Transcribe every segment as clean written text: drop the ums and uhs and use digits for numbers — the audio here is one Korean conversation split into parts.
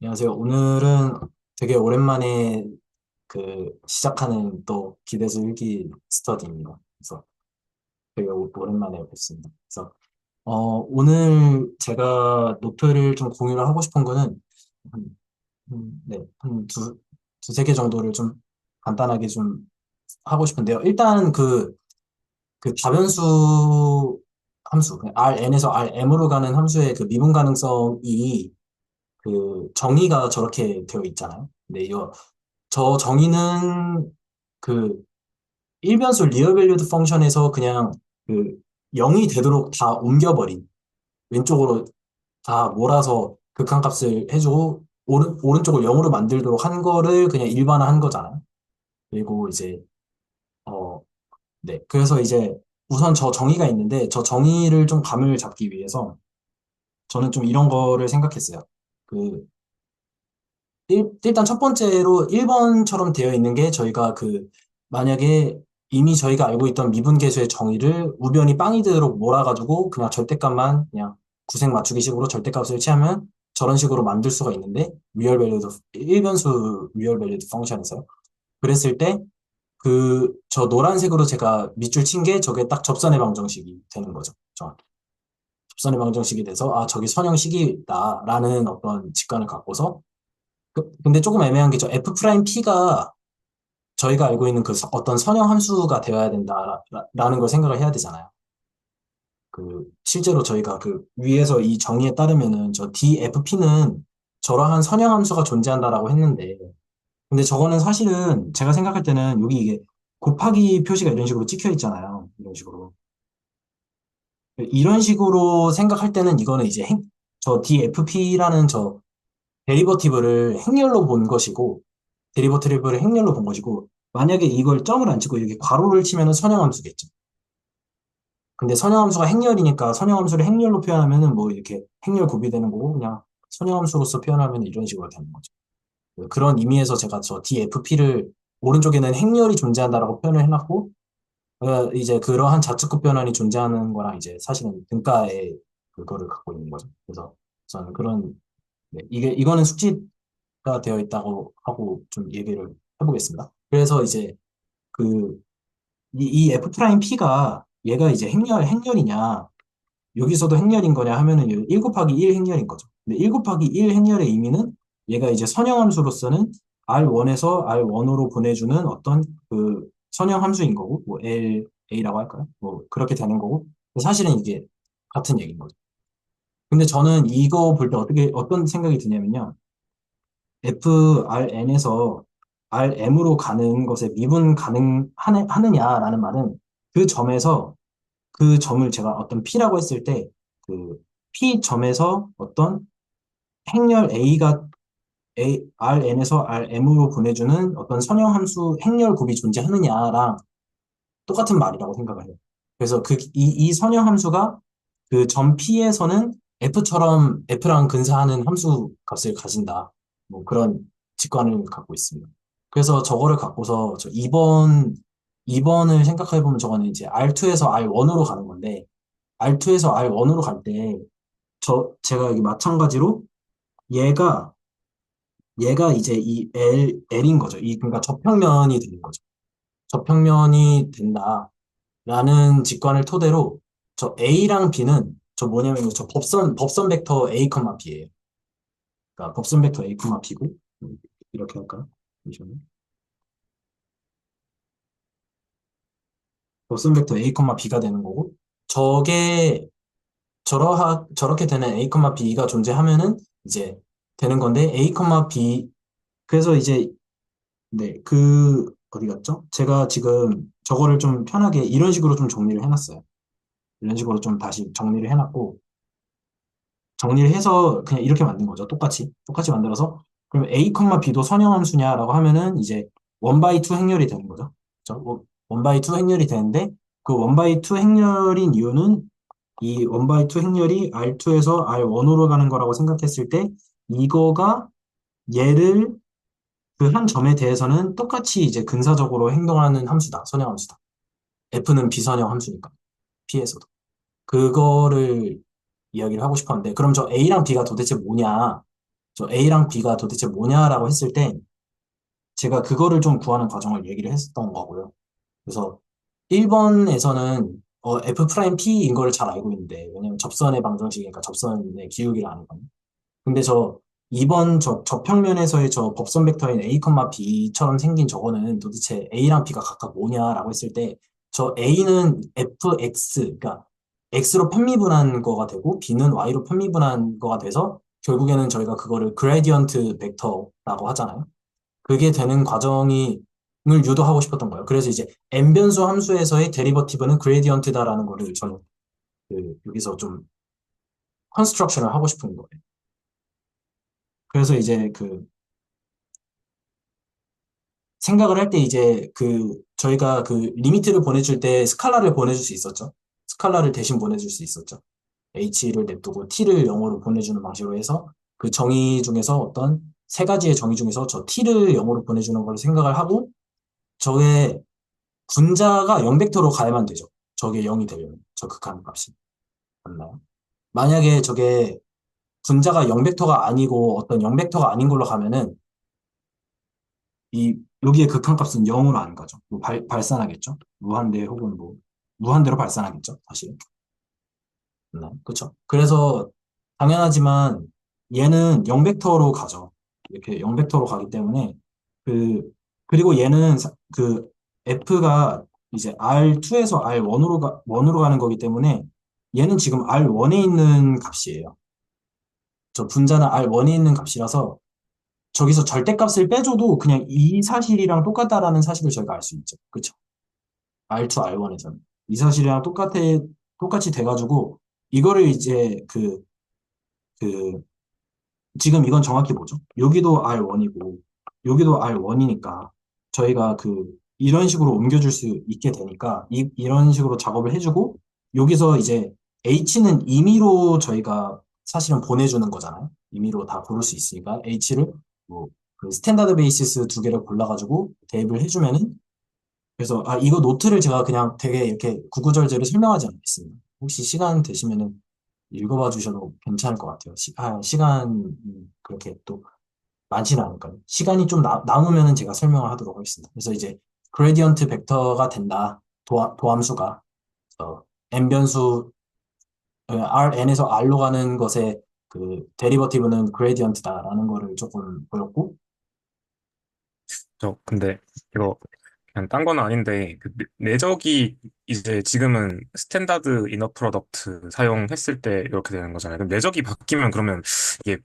안녕하세요. 오늘은 되게 오랜만에 시작하는 또 기대수 일기 스터디입니다. 그래서 되게 오랜만에 뵙습니다. 그래서 오늘 제가 노트를 좀 공유를 하고 싶은 거는 한, 네, 한 두세 개 정도를 좀 간단하게 좀 하고 싶은데요. 일단 그 다변수 함수, Rn에서 Rm으로 가는 함수의 그 미분 가능성이 그 정의가 저렇게 되어 있잖아요. 근데 저 정의는 그 일변수 리얼 밸류드 펑션에서 그냥 그 0이 되도록 다 옮겨버린 왼쪽으로 다 몰아서 극한값을 해주고 오른쪽을 0으로 만들도록 한 거를 그냥 일반화한 거잖아요. 그리고 이제 어, 네. 그래서 이제 우선 저 정의가 있는데 저 정의를 좀 감을 잡기 위해서 저는 좀 이런 거를 생각했어요. 그 일단 첫 번째로 1번처럼 되어 있는 게 저희가 만약에 이미 저희가 알고 있던 미분계수의 정의를 우변이 빵이 되도록 몰아가지고 그냥 절대값만 그냥 구색 맞추기 식으로 절대값을 취하면 저런 식으로 만들 수가 있는데 리얼 밸류드, 일변수 리얼 밸류드 펑션에서요. 그랬을 때 저 노란색으로 제가 밑줄 친 게 저게 딱 접선의 방정식이 되는 거죠. 정확히. 접선의 방정식이 돼서 아, 저기 선형식이다라는 어떤 직관을 갖고서 근데 조금 애매한 게 저 F'P가 저희가 알고 있는 어떤 선형 함수가 되어야 된다라는 걸 생각을 해야 되잖아요. 실제로 저희가 위에서 이 정의에 따르면은 저 DFP는 저러한 선형 함수가 존재한다라고 했는데, 근데 저거는 사실은 제가 생각할 때는 여기 이게 곱하기 표시가 이런 식으로 찍혀 있잖아요. 이런 식으로. 이런 식으로 생각할 때는 이거는 이제 저 DFP라는 저 데리버티브를 행렬로 본 것이고, 데리버티브를 행렬로 본 것이고, 만약에 이걸 점을 안 치고 이렇게 괄호를 치면은 선형함수겠죠. 근데 선형함수가 행렬이니까 선형함수를 행렬로 표현하면은 뭐 이렇게 행렬 곱이 되는 거고, 그냥 선형함수로서 표현하면 이런 식으로 되는 거죠. 그런 의미에서 제가 저 DFP를 오른쪽에는 행렬이 존재한다라고 표현을 해놨고, 이제 그러한 좌측급 변환이 존재하는 거랑 이제 사실은 등가의 그거를 갖고 있는 거죠. 그래서 저는 네, 이거는 숙지가 되어 있다고 하고 좀 얘기를 해보겠습니다. 그래서 이제 그, 이 F 프라임 P가 얘가 이제 행렬이냐, 여기서도 행렬인 거냐 하면은 1 곱하기 1 행렬인 거죠. 근데 1 곱하기 1 행렬의 의미는 얘가 이제 선형함수로서는 R1에서 R1으로 보내주는 어떤 선형함수인 거고, 뭐 LA라고 할까요? 뭐 그렇게 되는 거고, 사실은 이게 같은 얘기인 거죠. 근데 저는 이거 볼 때 어떤 생각이 드냐면요. FRN에서 RM으로 가는 것에 미분 가능하느냐라는 말은 그 점에서 그 점을 제가 어떤 P라고 했을 때 그 P 점에서 어떤 행렬 A가 RN에서 RM으로 보내주는 어떤 선형함수 행렬 곱이 존재하느냐랑 똑같은 말이라고 생각을 해요. 그래서 이 선형함수가 그 점 P에서는 F랑 근사하는 함수 값을 가진다. 뭐 그런 직관을 갖고 있습니다. 그래서 저거를 갖고서 저 2번을 생각해 보면 저거는 이제 R2에서 R1으로 가는 건데 R2에서 R1으로 갈 때 제가 여기 마찬가지로 얘가 얘가 이제 이 L인 거죠. 그러니까 접평면이 되는 거죠. 접평면이 된다라는 직관을 토대로 저 A랑 B는 저 뭐냐면 저 법선 벡터 A, B예요. 그러니까 법선 벡터 A, B고 이렇게 할까요? 잠시만요. 법선 벡터 A, B가 되는 거고 저게 저렇게 되는 A, B가 존재하면은 이제 되는 건데 A, B 그래서 이제 네, 어디 갔죠? 제가 지금 저거를 좀 편하게 이런 식으로 좀 정리를 해놨어요. 이런 식으로 좀 다시 정리를 해놨고, 정리를 해서 그냥 이렇게 만든 거죠. 똑같이 만들어서. 그럼 A, B도 선형함수냐라고 하면은 이제 1 by 2 행렬이 되는 거죠. 그죠? 1 by 2 행렬이 되는데, 그 1 by 2 행렬인 이유는 이 1 by 2 행렬이 R2에서 R1으로 가는 거라고 생각했을 때, 이거가 얘를 그 한 점에 대해서는 똑같이 이제 근사적으로 행동하는 함수다. 선형함수다. F는 비선형 함수니까. P에서도. 그거를 이야기를 하고 싶었는데, 그럼 저 A랑 B가 도대체 뭐냐? 저 A랑 B가 도대체 뭐냐라고 했을 때 제가 그거를 좀 구하는 과정을 얘기를 했었던 거고요. 그래서 1번에서는 F 프라임 P인 걸 잘 알고 있는데 왜냐면 접선의 방정식이니까 접선의 기울기를 아는 거예요. 근데 저 2번 저평면에서의 저 법선 벡터인 A, B처럼 생긴 저거는 도대체 A랑 B가 각각 뭐냐라고 했을 때 저 A는 fx, 그러니까 x로 편미분한 거가 되고 B는 y로 편미분한 거가 돼서 결국에는 저희가 그거를 그레디언트 벡터라고 하잖아요. 그게 되는 과정이 을 유도하고 싶었던 거예요. 그래서 이제 n 변수 함수에서의 데리버티브는 그레디언트다라는 거를 저는 여기서 좀 컨스트럭션을 하고 싶은 거예요. 그래서 이제 생각을 할 때 이제 저희가 리미트를 보내줄 때 스칼라를 보내줄 수 있었죠. 스칼라를 대신 보내줄 수 있었죠. h를 냅두고 t를 0으로 보내주는 방식으로 해서 그 정의 중에서 어떤 세 가지의 정의 중에서 저 t를 0으로 보내주는 걸 생각을 하고 저의 분자가 0벡터로 가야만 되죠. 저게 0이 되려면 저 극한 값이 맞나요? 만약에 저게 분자가 0벡터가 아니고 어떤 0벡터가 아닌 걸로 가면은 이 여기에 극한값은 0으로 안 가죠. 뭐 발산하겠죠. 무한대 혹은 뭐 무한대로 발산하겠죠. 사실. 그렇죠. 그래서 당연하지만 얘는 0벡터로 가죠. 이렇게 0벡터로 가기 때문에 그 그리고 얘는 F가 이제 R2에서 R1으로 가는 거기 때문에 얘는 지금 R1에 있는 값이에요. 저 분자는 R1에 있는 값이라서 저기서 절대값을 빼줘도 그냥 이 사실이랑 똑같다라는 사실을 저희가 알 수 있죠. 그쵸? R2, R1에서는. 이 사실이랑 똑같이 돼가지고, 이거를 이제 그, 지금 이건 정확히 뭐죠? 여기도 R1이고, 여기도 R1이니까, 저희가 이런 식으로 옮겨줄 수 있게 되니까, 이런 식으로 작업을 해주고, 여기서 이제 H는 임의로 저희가 사실은 보내주는 거잖아요. 임의로 다 고를 수 있으니까, H를 뭐, 스탠다드 베이시스 두 개를 골라가지고 대입을 해주면은, 그래서, 이거 노트를 제가 그냥 되게 이렇게 구구절절히 설명하지 않겠습니다. 혹시 시간 되시면은 읽어봐 주셔도 괜찮을 것 같아요. 시간, 그렇게 또 많지는 않을까요? 시간이 좀 남으면은 제가 설명을 하도록 하겠습니다. 그래서 이제 그레디언트 벡터가 된다. 도함수가. n 변수, Rn에서 R로 가는 것의 데리버티브는 그레디언트다라는 거를 조금 보였고, 저 근데 이거 그냥 딴 건 아닌데 그 내적이 이제 지금은 스탠다드 이너 프로덕트 사용했을 때 이렇게 되는 거잖아요. 그럼 내적이 바뀌면 그러면 이게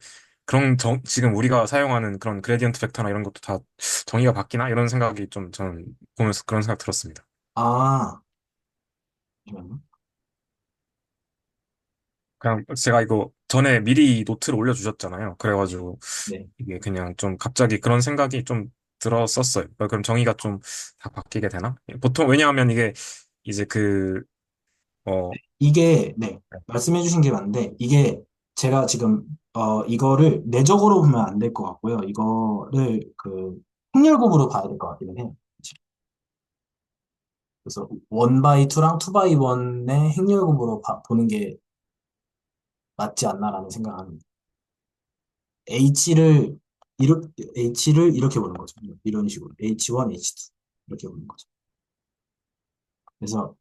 지금 우리가 사용하는 그런 그레디언트 벡터나 이런 것도 다 정의가 바뀌나 이런 생각이 좀 저는 보면서 그런 생각 들었습니다. 아, 잠시만요. 그냥 제가 이거 전에 미리 노트를 올려주셨잖아요. 그래가지고 네. 이게 그냥 좀 갑자기 그런 생각이 좀 들었었어요. 그럼 정의가 좀 다 바뀌게 되나? 보통 왜냐하면 이게 이제 어, 네, 말씀해 주신 게 맞는데, 이게 제가 지금, 이거를 내적으로 보면 안 될 것 같고요. 이거를 행렬곱으로 봐야 될 것 같기는 해요. 그래서 1 바이 2랑 2 바이 1의 행렬곱으로 보는 게 맞지 않나라는 생각을 합니다. H를, H를 이렇게 보는 거죠. 이런 식으로. H1, H2. 이렇게 보는 거죠. 그래서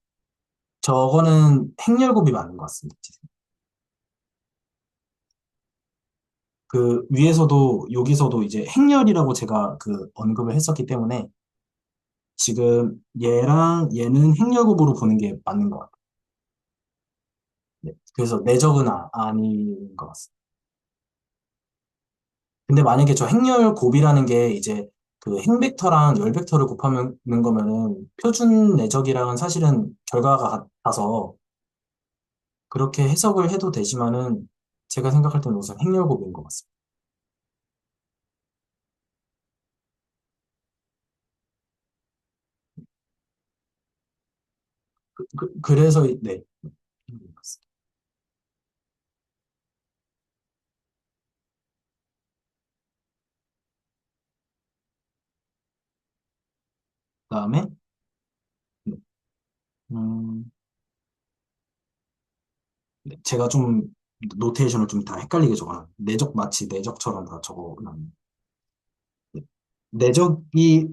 저거는 행렬곱이 맞는 것 같습니다. 위에서도 여기서도 이제 행렬이라고 제가 언급을 했었기 때문에 지금 얘랑 얘는 행렬곱으로 보는 게 맞는 것 같아요. 네. 그래서 내적은 아닌 것 같습니다. 근데 만약에 저 행렬곱이라는 게 이제 행벡터랑 열벡터를 곱하는 거면은 표준 내적이랑은 사실은 결과가 같아서 그렇게 해석을 해도 되지만은 제가 생각할 때는 우선 행렬곱인 것 같습니다. 그래서 네. 그다음에 음, 제가 좀 노테이션을 좀 다 헷갈리게 적어놨. 내적 마치 내적처럼 다 적어놨네. 내적이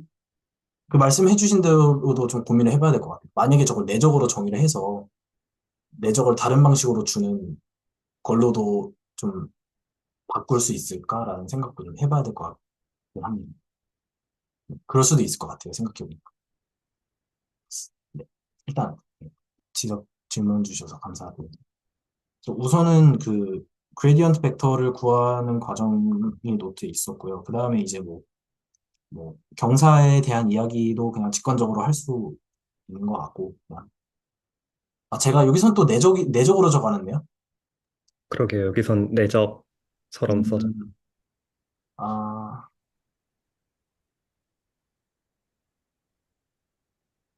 그 말씀해주신 대로도 좀 고민을 해봐야 될 것 같아요. 만약에 저걸 내적으로 정의를 해서 내적을 다른 방식으로 주는 걸로도 좀 바꿀 수 있을까라는 생각도 좀 해봐야 될 것 같긴 합니다. 그럴 수도 있을 것 같아요. 생각해보니까. 네. 일단 지적 질문 주셔서 감사하고 우선은 그 그레디언트 벡터를 구하는 과정이 노트에 있었고요. 그 다음에 이제 뭐 경사에 대한 이야기도 그냥 직관적으로 할 수 있는 것 같고 그냥. 아, 제가 여기선 또 내적으로 적어놨네요. 그러게 여기선 내적처럼 써져. 음, 아,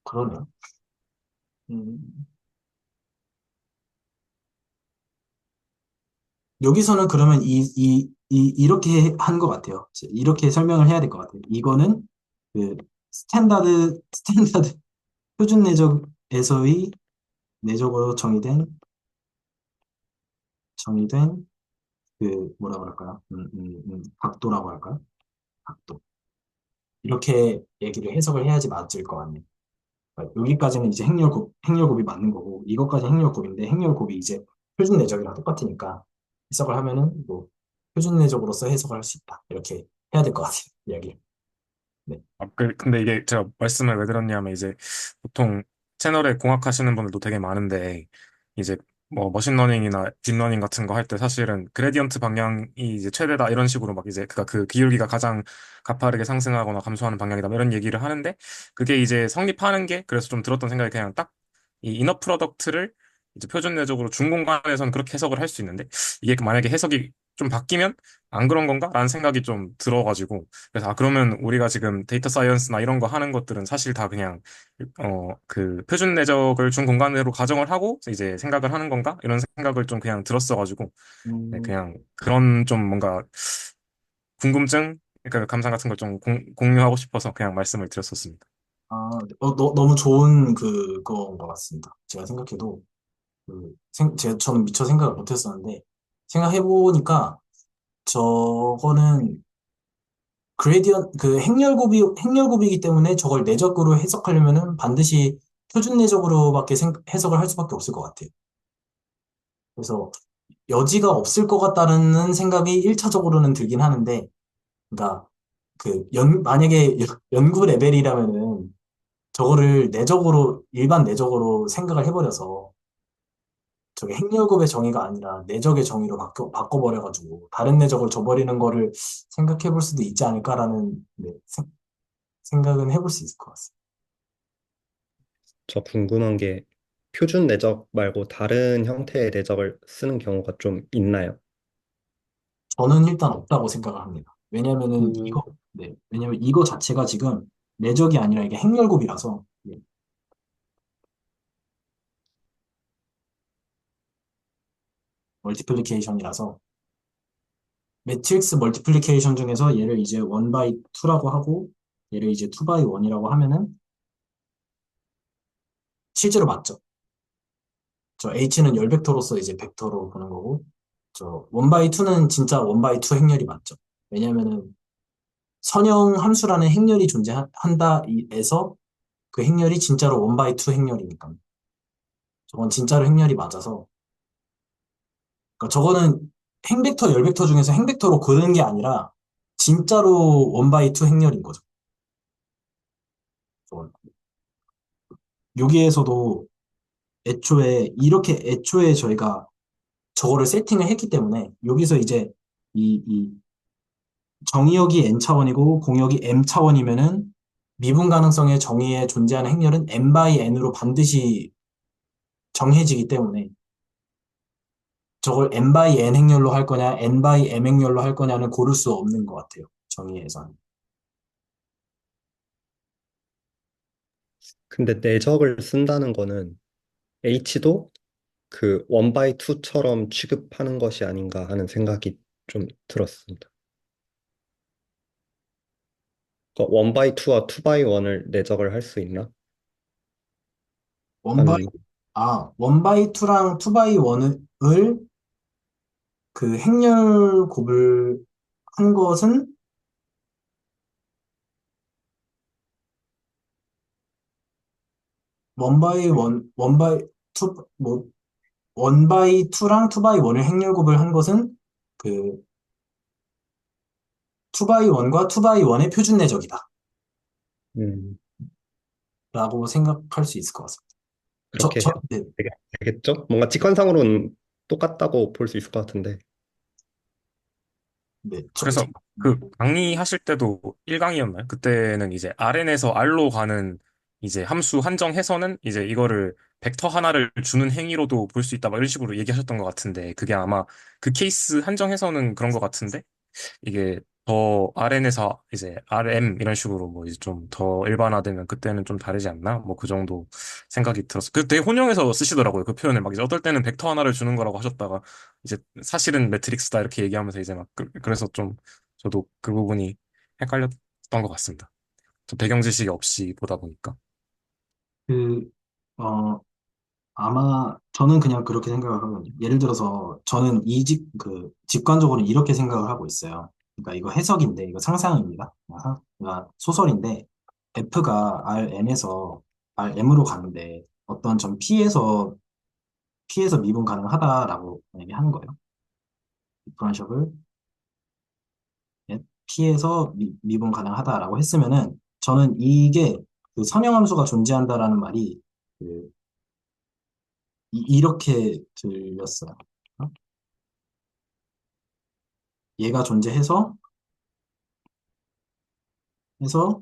그러네요. 음, 여기서는 그러면 이렇게 한 것 같아요. 이렇게 설명을 해야 될 것 같아요. 이거는 그 스탠다드 표준 내적에서의 내적으로 정의된 그 뭐라 그럴까요? 각도라고 할까요? 각도. 이렇게 얘기를 해석을 해야지 맞을 것 같네요. 그러니까 여기까지는 이제 행렬곱이 맞는 거고, 이것까지 행렬곱인데, 행렬곱이 이제 표준 내적이랑 똑같으니까, 해석을 하면은, 뭐, 표준 내적으로서 해석을 할 수 있다. 이렇게 해야 될 것 같아요. 이야기. 네. 아, 근데 이게 제가 말씀을 왜 드렸냐면 이제 보통 채널에 공학하시는 분들도 되게 많은데 이제 뭐 머신러닝이나 딥러닝 같은 거 할 때 사실은 그레디언트 방향이 이제 최대다 이런 식으로 막 이제 그 기울기가 가장 가파르게 상승하거나 감소하는 방향이다 뭐 이런 얘기를 하는데 그게 이제 성립하는 게 그래서 좀 들었던 생각이 그냥 딱 이 이너 프로덕트를 이제 표준 내적으로 준 공간에서는 그렇게 해석을 할 수 있는데 이게 만약에 해석이 좀 바뀌면 안 그런 건가? 라는 생각이 좀 들어가지고 그래서 아 그러면 우리가 지금 데이터 사이언스나 이런 거 하는 것들은 사실 다 그냥 그 표준 내적을 준 공간으로 가정을 하고 이제 생각을 하는 건가? 이런 생각을 좀 그냥 들었어가지고 네, 음, 그냥 그런 좀 뭔가 궁금증, 그러니까 감상 같은 걸 좀 공유하고 싶어서 그냥 말씀을 드렸었습니다. 너무 좋은 그거인 것 같습니다. 제가 생각해도, 저는 미처 생각을 못 했었는데, 생각해보니까, 저거는 행렬곱이기 때문에 저걸 내적으로 해석하려면은 반드시 표준 내적으로밖에 해석을 할 수밖에 없을 것 같아요. 그래서 여지가 없을 것 같다는 생각이 1차적으로는 들긴 하는데, 그러니까 만약에 연구 레벨이라면은 저거를 일반 내적으로 생각을 해버려서 저게 행렬곱의 정의가 아니라 내적의 정의로 바꿔버려가지고 다른 내적을 줘버리는 거를 생각해 볼 수도 있지 않을까라는 네, 생각은 해볼 수 있을 것 같습니다. 저 궁금한 게 표준 내적 말고 다른 형태의 내적을 쓰는 경우가 좀 있나요? 저는 일단 없다고 생각을 합니다. 음, 왜냐면 이거 자체가 지금 내적이 아니라 이게 행렬곱이라서, 멀티플리케이션이라서, 매트릭스 멀티플리케이션 중에서 얘를 이제 1 by 2라고 하고, 얘를 이제 2 by 1이라고 하면은, 실제로 맞죠. 저 H는 열 벡터로서 이제 벡터로 보는 거고, 저 1 by 2는 진짜 1 by 2 행렬이 맞죠. 왜냐면은, 선형 함수라는 행렬이 존재한다에서 그 행렬이 진짜로 1 by 2 행렬이니까. 저건 진짜로 행렬이 맞아서, 그러니까 저거는 행벡터, 열벡터 중에서 행벡터로 그리는 게 아니라 진짜로 원바이 투 행렬인 거죠. 저건. 여기에서도 애초에 저희가 저거를 세팅을 했기 때문에 여기서 이제 이 정의역이 n 차원이고 공역이 m 차원이면은 미분 가능성의 정의에 존재하는 행렬은 n by n으로 반드시 정해지기 때문에 저걸 n by n 행렬로 할 거냐 n by m 행렬로 할 거냐는 고를 수 없는 것 같아요. 정의에서는. 근데 내적을 쓴다는 거는 H도 그 원 바이 투처럼 취급하는 것이 아닌가 하는 생각이 좀 들었습니다. 그러니까 원 바이 투와 투 바이 원을 내적을 할 수 있나? 원바이, 하는 원바이 투랑 투바이 원을 그 행렬 곱을 한 것은 원바이 투, 뭐, 원바이 투랑 투바이 원을 행렬 곱을 한 것은 그 투바이 원과 투바이 원의 표준 내적이다. 음, 라고 생각할 수 있을 것 같습니다. 그렇게 해도 네, 되겠죠? 뭔가 직관상으로는 똑같다고 볼 수 있을 것 같은데. 네, 그래서 그 강의하실 때도 1강이었나요? 그때는 이제 RN에서 R로 가는 이제 함수 한정해서는 이제 이거를 벡터 하나를 주는 행위로도 볼 수 있다, 막 이런 식으로 얘기하셨던 것 같은데, 그게 아마 그 케이스 한정해서는 그런 것 같은데, 이게 더 RN에서 이제 RM 이런 식으로 뭐 이제 좀 더 일반화되면 그때는 좀 다르지 않나? 뭐 그 정도 생각이 들었어. 그 되게 혼용해서 쓰시더라고요. 그 표현을 막 이제 어떨 때는 벡터 하나를 주는 거라고 하셨다가 이제 사실은 매트릭스다 이렇게 얘기하면서 이제 막 그래서 좀 저도 그 부분이 헷갈렸던 것 같습니다. 좀 배경 지식이 없이 보다 보니까. 그, 어, 아마 저는 그냥 그렇게 생각을 하거든요. 예를 들어서 저는 직관적으로 이렇게 생각을 하고 있어요. 그러니까 이거 해석인데, 이거 상상입니다. 그러니까 소설인데, F가 RN에서 RM으로 가는데 어떤 점 P에서 미분 가능하다라고 만약에 하는 거예요. 디퍼런셜을 P에서 미분 가능하다라고 했으면은 저는 이게 그 선형함수가 존재한다라는 말이 그 이렇게 들렸어요. 어? 얘가 존재해서 해서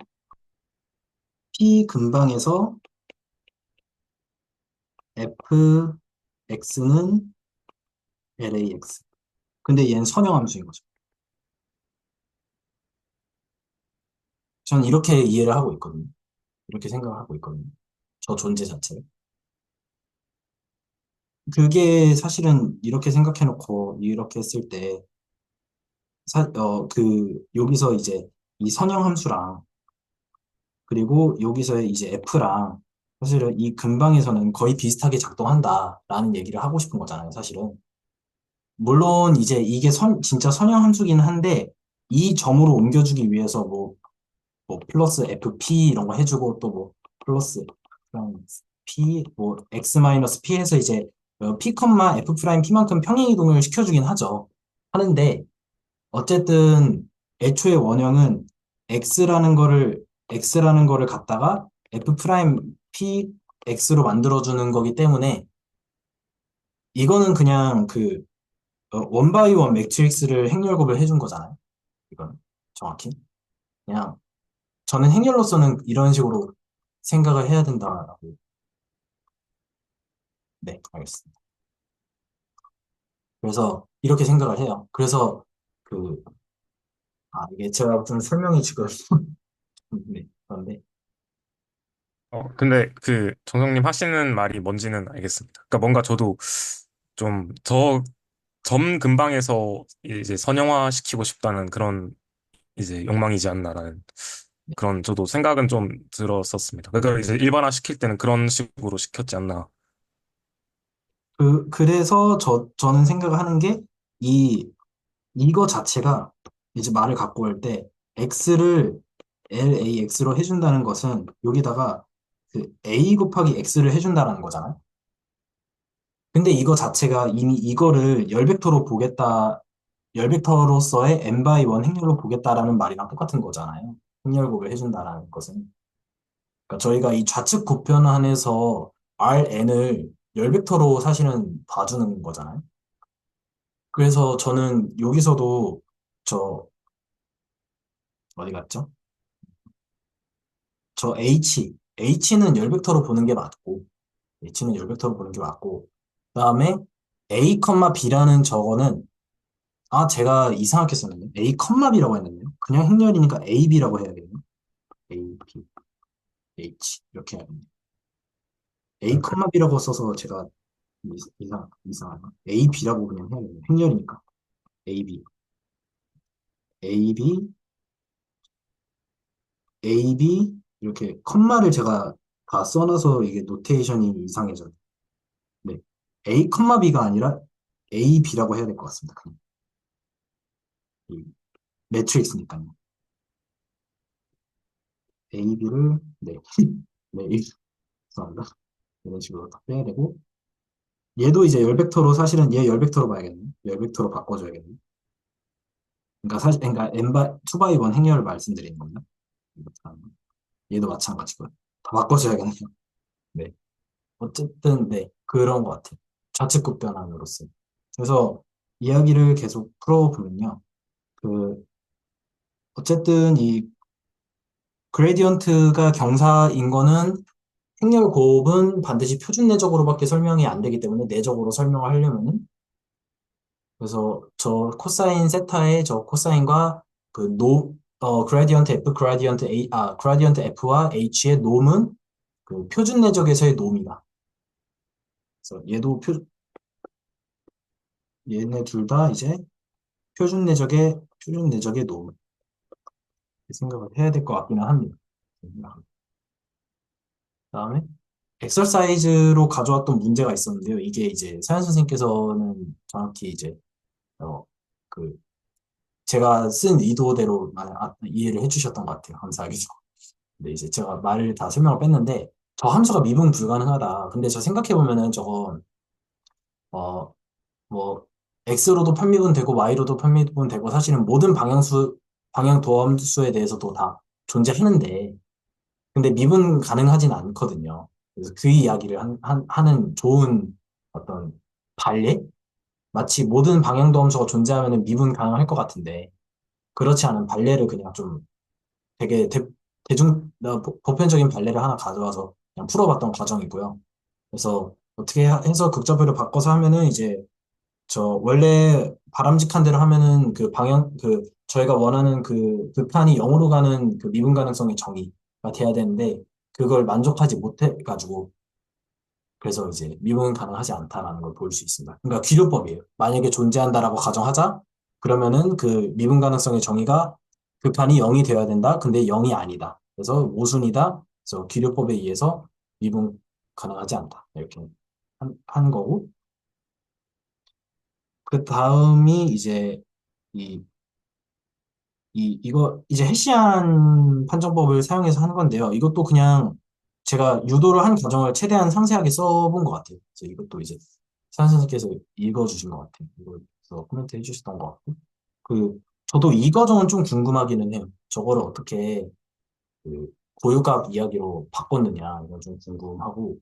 P 근방에서 fx는 lax. 근데 얘는 선형함수인 거죠. 저는 이렇게 이해를 하고 있거든요. 이렇게 생각을 하고 있거든요. 저 존재 자체를. 그게 사실은 이렇게 생각해놓고 이렇게 했을 때, 여기서 이제 이 선형함수랑 그리고 여기서의 이제 f랑 사실은 이 근방에서는 거의 비슷하게 작동한다라는 얘기를 하고 싶은 거잖아요, 사실은. 물론 이제 이게 진짜 선형 함수기는 한데 이 점으로 옮겨주기 위해서 뭐 플러스 fp 이런 거 해주고 또 뭐 플러스 그냥 p 뭐 x 마이너스 p 해서 이제 p f 프라임 p만큼 평행 이동을 시켜주긴 하는데 어쨌든 애초에 원형은 x라는 거를 갖다가 f 프라임 p x로 만들어주는 거기 때문에 이거는 그냥 원바이 원 매트릭스를 행렬곱을 해준 거잖아요. 이건 정확히. 그냥 저는 행렬로서는 이런 식으로 생각을 해야 된다라고. 네, 알겠습니다. 그래서 이렇게 생각을 해요. 그래서 그, 이게 제가 좀 설명이 지금, 네, 그런데, 근데 그 정성님 하시는 말이 뭔지는 알겠습니다. 그러니까 뭔가 저도 좀 더 점 근방에서 이제 선형화 시키고 싶다는 그런 이제 욕망이지 않나라는 그런 저도 생각은 좀 들었었습니다. 그러니까 이제 일반화 시킬 때는 그런 식으로 시켰지 않나. 그래서 저는 생각을 하는 게, 이, 이거 자체가 이제 말을 갖고 올 때, x를 lax로 해준다는 것은 여기다가 a 곱하기 x를 해준다는 거잖아요. 근데 이거 자체가 이미 이거를 열벡터로서의 n 바이 1 행렬로 보겠다라는 말이랑 똑같은 거잖아요. 행렬곱을 해준다라는 것은. 그러니까 저희가 이 좌측 보편환에서 Rn을 열벡터로 사실은 봐주는 거잖아요. 그래서 저는 여기서도 저, 어디 갔죠? 저 H는 열벡터로 보는 게 맞고, H는 열벡터로 보는 게 맞고, 그다음에 A, B라는 저거는 제가 이상하게 썼네요. A, B라고 했네요. 그냥 행렬이니까 AB라고 해야겠네요. A, B, H 이렇게 해야겠네요. A, 그, B라고 써서 제가 이상하나? AB라고 그냥 해야겠네요. 행렬이니까. AB, AB, AB 이렇게 컴마를 제가 다 써놔서 이게 노테이션이 이상해져요. 네. A, B가 아니라 AB라고 해야 될 것 같습니다. 그냥. 이 매트릭스니까요. A, B를, 네, 네, 죄송합니다. 이런 식으로 딱 빼야 되고, 얘도 이제 열벡터로 사실은 얘 열벡터로 봐야겠네. 열벡터로 바꿔줘야겠네. 그러니까 사실, 그러니까 n 2x1 행렬을 말씀드리는 겁니다. 얘도 마찬가지고요. 다 바꿔줘야겠네요. 네. 어쨌든, 네, 그런 것 같아요. 좌측국 변환으로서. 그래서 이야기를 계속 풀어보면요. 그, 어쨌든 이 그레디언트가 경사인 거는 행렬 곱은 반드시 표준 내적으로밖에 설명이 안 되기 때문에 내적으로 설명을 하려면은 그래서 저 코사인 세타의 저 코사인과 그레디언트 F, 그레디언트 A, 그레디언트 F와 H의 놈은 그 표준 내적에서의 놈이다. 그래서 얘네 둘 다 이제 표준 내적의 놈 생각을 해야 될 것 같기는 합니다. 그다음에 엑서사이즈로 가져왔던 문제가 있었는데요. 이게 이제 사연 선생님께서는 정확히 이제 어, 그 제가 쓴 의도대로 이해를 해주셨던 것 같아요. 감사하게도. 근데 이제 제가 말을 다 설명을 뺐는데 저 함수가 미분 불가능하다. 근데 저 생각해보면은 저거 어, 뭐 x로도 편미분 되고 y로도 편미분 되고 사실은 모든 방향 도함수에 대해서도 다 존재하는데 근데 미분 가능하진 않거든요. 그래서 그 이야기를 하는 좋은 어떤 반례? 마치 모든 방향 도함수가 존재하면 미분 가능할 것 같은데 그렇지 않은 반례를 그냥 좀 되게 보편적인 발레를 하나 가져와서 그냥 풀어봤던 과정이고요. 그래서 어떻게 해서 극좌표를 바꿔서 하면은 이제 저 원래 바람직한 대로 하면은 저희가 원하는 그 극한이 0으로 가는 그 미분 가능성의 정의가 돼야 되는데 그걸 만족하지 못해가지고 그래서 이제 미분 가능하지 않다라는 걸 볼 수 있습니다. 그러니까 귀료법이에요. 만약에 존재한다라고 가정하자 그러면은 그 미분 가능성의 정의가 극한이 0이 되어야 된다. 근데 0이 아니다. 그래서 모순이다. 그래서 귀료법에 의해서 미분 가능하지 않다. 이렇게 한 거고 그 다음이 이제 이 이거 이제 해시안 판정법을 사용해서 하는 건데요. 이것도 그냥 제가 유도를 한 과정을 최대한 상세하게 써본 것 같아요. 그래서 이것도 이제 산 선생님께서 읽어주신 것 같아요. 이거서 코멘트 해주셨던 것 같고. 저도 이 과정은 좀 궁금하기는 해요. 저거를 어떻게 그 고유값 이야기로 바꿨느냐, 이건 좀 궁금하고.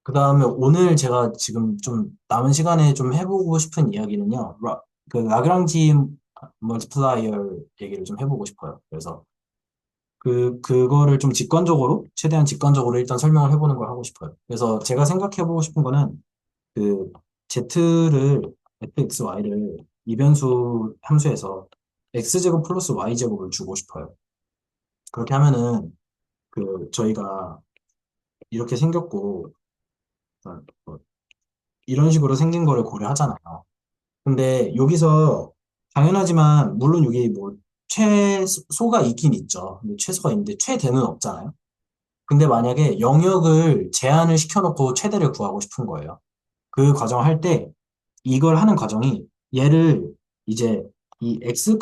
그 다음에 오늘 제가 지금 좀 남은 시간에 좀 해보고 싶은 이야기는요. 그 라그랑지 멀티플라이어 얘기를 좀 해보고 싶어요. 그래서 그거를 좀 최대한 직관적으로 일단 설명을 해보는 걸 하고 싶어요. 그래서 제가 생각해보고 싶은 거는 그 Z를, fx, y를 이변수 함수에서 x제곱 플러스 y제곱을 주고 싶어요. 그렇게 하면은 저희가 이렇게 생겼고, 뭐 이런 식으로 생긴 거를 고려하잖아요. 근데 여기서 당연하지만 물론 여기 뭐 최소가 있긴 있죠. 근데 최소가 있는데 최대는 없잖아요. 근데 만약에 영역을 제한을 시켜놓고 최대를 구하고 싶은 거예요. 그 과정을 할 때 이걸 하는 과정이 얘를 이제 이 x,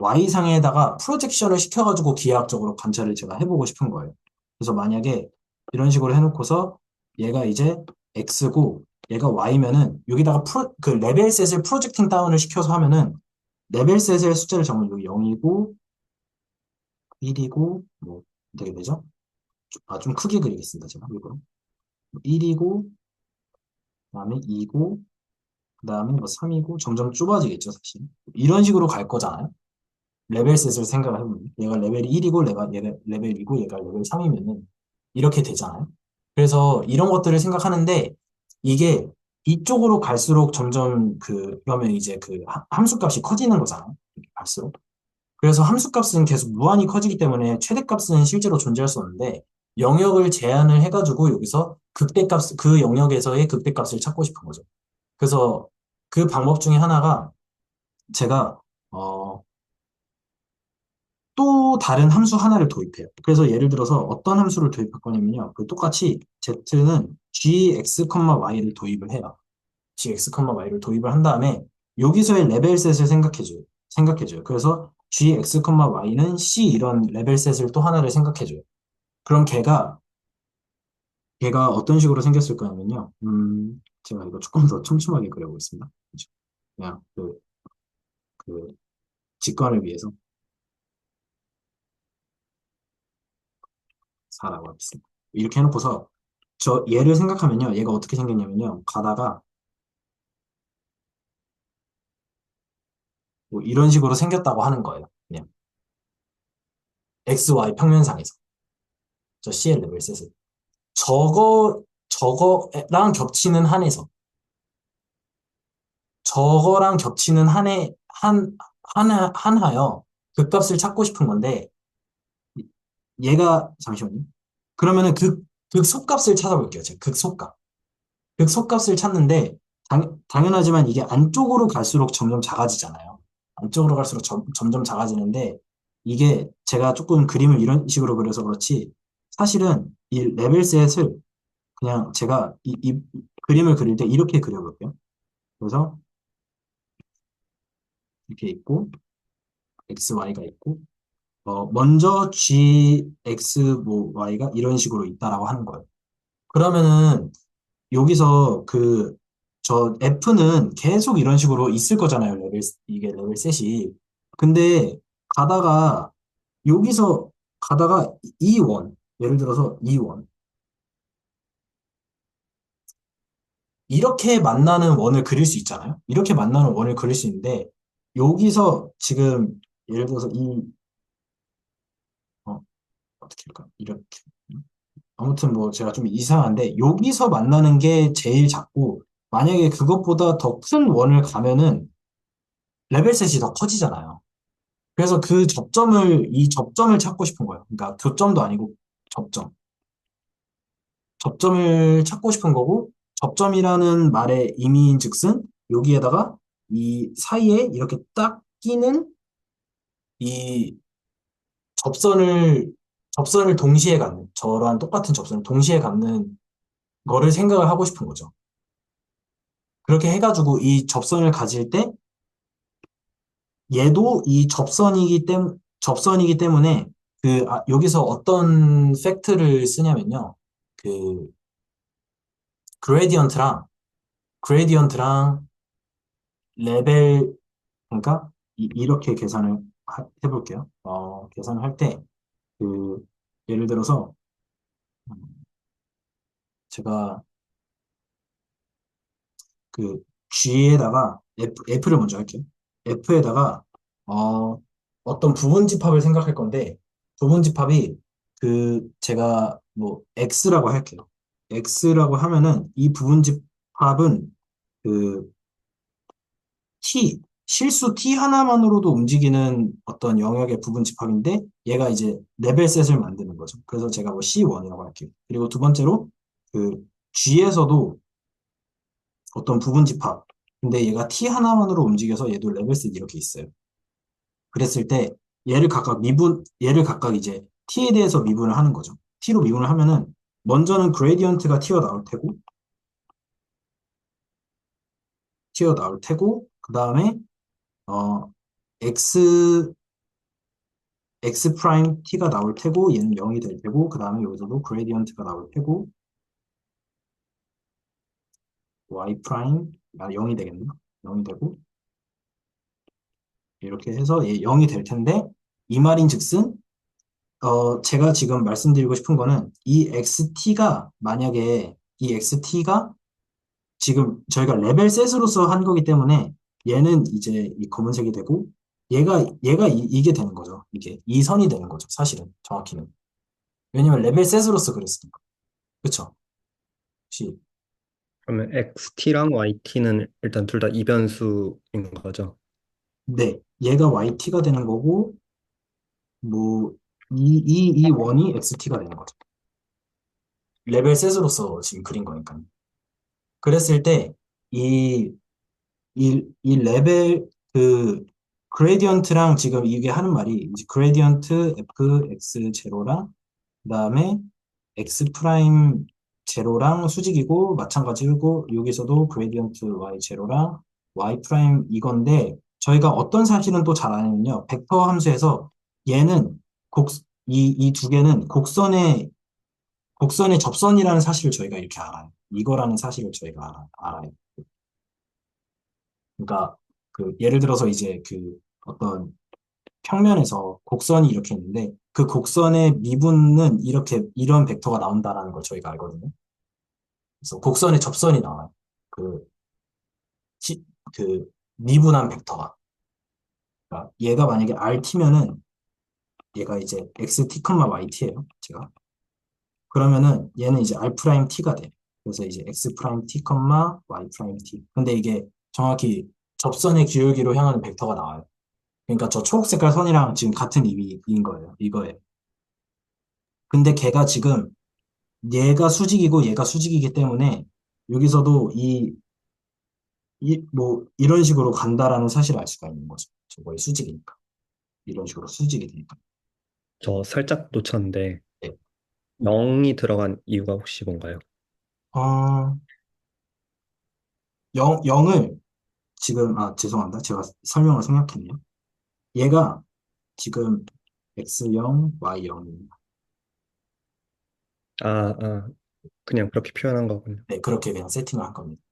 y 상에다가 프로젝션을 시켜가지고 기하학적으로 관찰을 제가 해보고 싶은 거예요. 그래서 만약에 이런 식으로 해놓고서 얘가 이제 x고 얘가 y면은 여기다가 그 레벨셋을 프로젝팅 다운을 시켜서 하면은 레벨셋의 숫자를 정하면 여기 0이고 1이고 뭐 되게 되죠? 좀 크게 그리겠습니다. 제가 일부러 1이고 그다음에 2고 그다음에 뭐 3이고 점점 좁아지겠죠, 사실. 이런 식으로 갈 거잖아요. 레벨셋을 생각을 해보면 얘가 레벨이 1이고 얘가 레벨 2고 얘가 레벨 3이면은 이렇게 되잖아요. 그래서 이런 것들을 생각하는데 이게 이쪽으로 갈수록 점점 그러면 이제 그 함수값이 커지는 거잖아요. 이렇게 갈수록. 그래서 함수값은 계속 무한히 커지기 때문에 최대값은 실제로 존재할 수 없는데 영역을 제한을 해가지고 여기서 그 영역에서의 극대값을 찾고 싶은 거죠. 그래서 그 방법 중에 하나가 제가 또 다른 함수 하나를 도입해요. 그래서 예를 들어서 어떤 함수를 도입할 거냐면요. 똑같이 z는 gx, y를 도입을 해요. gx, y를 도입을 한 다음에 여기서의 레벨셋을 생각해줘요. 그래서 gx, y는 c 이런 레벨셋을 또 하나를 생각해줘요. 그럼 걔가 어떤 식으로 생겼을 거냐면요. 제가 이거 조금 더 촘촘하게 그려보겠습니다. 그냥 그 직관을 위해서 4라고 하겠습니다. 이렇게 해놓고서 저 얘를 생각하면요. 얘가 어떻게 생겼냐면요. 가다가 뭐 이런 식으로 생겼다고 하는 거예요. 그냥 XY 평면상에서 저 CL 레벨셋을 저거랑 겹치는 한에서 저거랑 겹치는 한하여 그 값을 찾고 싶은 건데 얘가 잠시만요. 그러면은 극소값을 찾아볼게요. 제가 극소값. 극소값을 찾는데 당연하지만 이게 안쪽으로 갈수록 점점 작아지잖아요. 안쪽으로 갈수록 점점 작아지는데 이게 제가 조금 그림을 이런 식으로 그려서 그렇지 사실은 이 레벨셋을 그냥 제가 이 그림을 그릴 때 이렇게 그려볼게요. 그래서 이렇게 있고 x, y가 있고 먼저 g, x, 뭐 y가 이런 식으로 있다라고 하는 거예요. 그러면은 여기서 저 F는 계속 이런 식으로 있을 거잖아요. 이게 레벨 셋이. 근데 가다가, 여기서 가다가 이 원, 예를 들어서 이 원. 이렇게 만나는 원을 그릴 수 있잖아요. 이렇게 만나는 원을 그릴 수 있는데, 여기서 지금, 예를 들어서 어, 어떻게 할까? 이렇게. 아무튼 뭐 제가 좀 이상한데, 여기서 만나는 게 제일 작고, 만약에 그것보다 더 큰 원을 가면은 레벨셋이 더 커지잖아요. 그래서 이 접점을 찾고 싶은 거예요. 그러니까 교점도 아니고 접점. 접점을 찾고 싶은 거고, 접점이라는 말의 의미인즉슨 여기에다가 이 사이에 이렇게 딱 끼는 이 접선을, 접선을 동시에 갖는, 저랑 똑같은 접선을 동시에 갖는 거를 생각을 하고 싶은 거죠. 그렇게 해가지고 이 접선을 가질 때 얘도 이 접선이기 때문에 여기서 어떤 팩트를 쓰냐면요. 그 그레디언트랑 그레디언트랑 레벨 그러니까 이렇게 계산을 해볼게요. 계산을 할 때 그 예를 들어서 음, 제가 그 G에다가 F를 먼저 할게요. F에다가 어, 어떤 부분집합을 생각할 건데 부분집합이 제가 뭐 X라고 할게요. X라고 하면은 이 부분집합은 그 실수 T 하나만으로도 움직이는 어떤 영역의 부분집합인데 얘가 이제 레벨셋을 만드는 거죠. 그래서 제가 뭐 C1이라고 할게요. 그리고 두 번째로 그 G에서도 어떤 부분 집합. 근데 얘가 T 하나만으로 움직여서 얘도 레벨셋 이렇게 있어요. 그랬을 때 얘를 각각 이제 T에 대해서 미분을 하는 거죠. T로 미분을 하면은 먼저는 그레디언트가 튀어나올 테고 그 다음에 어 X X 프라임 T가 나올 테고 얘는 0이 될 테고 그 다음에 여기서도 그레디언트가 나올 테고 Y 프라임 0이 되겠네. 0이 되고 이렇게 해서 얘 0이 될 텐데 이 말인즉슨 제가 지금 말씀드리고 싶은 거는 이 XT가 지금 저희가 레벨 셋으로서 한 거기 때문에 얘는 이제 이 검은색이 되고 얘가 이게 되는 거죠. 이 선이 되는 거죠. 사실은 정확히는. 왜냐면 레벨 셋으로서 그랬으니까. 그쵸? 혹시 그러면 XT랑 YT는 일단 둘 다 이변수인 거죠. 네. 얘가 YT가 되는 거고 뭐 이 원이 XT가 되는 거죠. 레벨 셋으로서 지금 그린 거니까. 그랬을 때 이 이 레벨 그레디언트랑 지금 이게 하는 말이 이제 그레디언트 fx 제로랑 그다음에 x 프라임 제로랑 수직이고 마찬가지고 여기서도 그레디언트 y 제로랑 y 프라임 이건데 저희가 어떤 사실은 또 잘 아냐면요. 벡터 함수에서 얘는 이 두 개는 곡선의 접선이라는 사실을 저희가 이렇게 알아요. 이거라는 사실을 저희가 알아요. 그러니까 그 예를 들어서 이제 그 어떤 평면에서 곡선이 이렇게 있는데 그 곡선의 미분은 이렇게 이런 벡터가 나온다라는 걸 저희가 알거든요. 그래서 곡선의 접선이 나와요. 그, 시- 그 미분한 벡터가. 그러니까 얘가 만약에 rt면은 얘가 이제 xt, yt예요. 제가. 그러면은 얘는 이제 r 프라임 t가 돼. 그래서 이제 x 프라임 t, y 프라임 t. 근데 이게 정확히 접선의 기울기로 향하는 벡터가 나와요. 그러니까 저 초록 색깔 선이랑 지금 같은 의미인 거예요. 이거예요. 근데 걔가 지금 얘가 수직이고 얘가 수직이기 때문에 여기서도 뭐 이런 식으로 간다라는 사실을 알 수가 있는 거죠. 저거의 수직이니까. 이런 식으로 수직이 되니까. 저 살짝 놓쳤는데 네. 0이 들어간 이유가 혹시 뭔가요? 어, 0을 지금, 죄송합니다. 제가 설명을 생략했네요. 얘가 지금 x0, y0입니다. 그냥 그렇게 표현한 거군요. 네, 그렇게 그냥 세팅을 한 겁니다.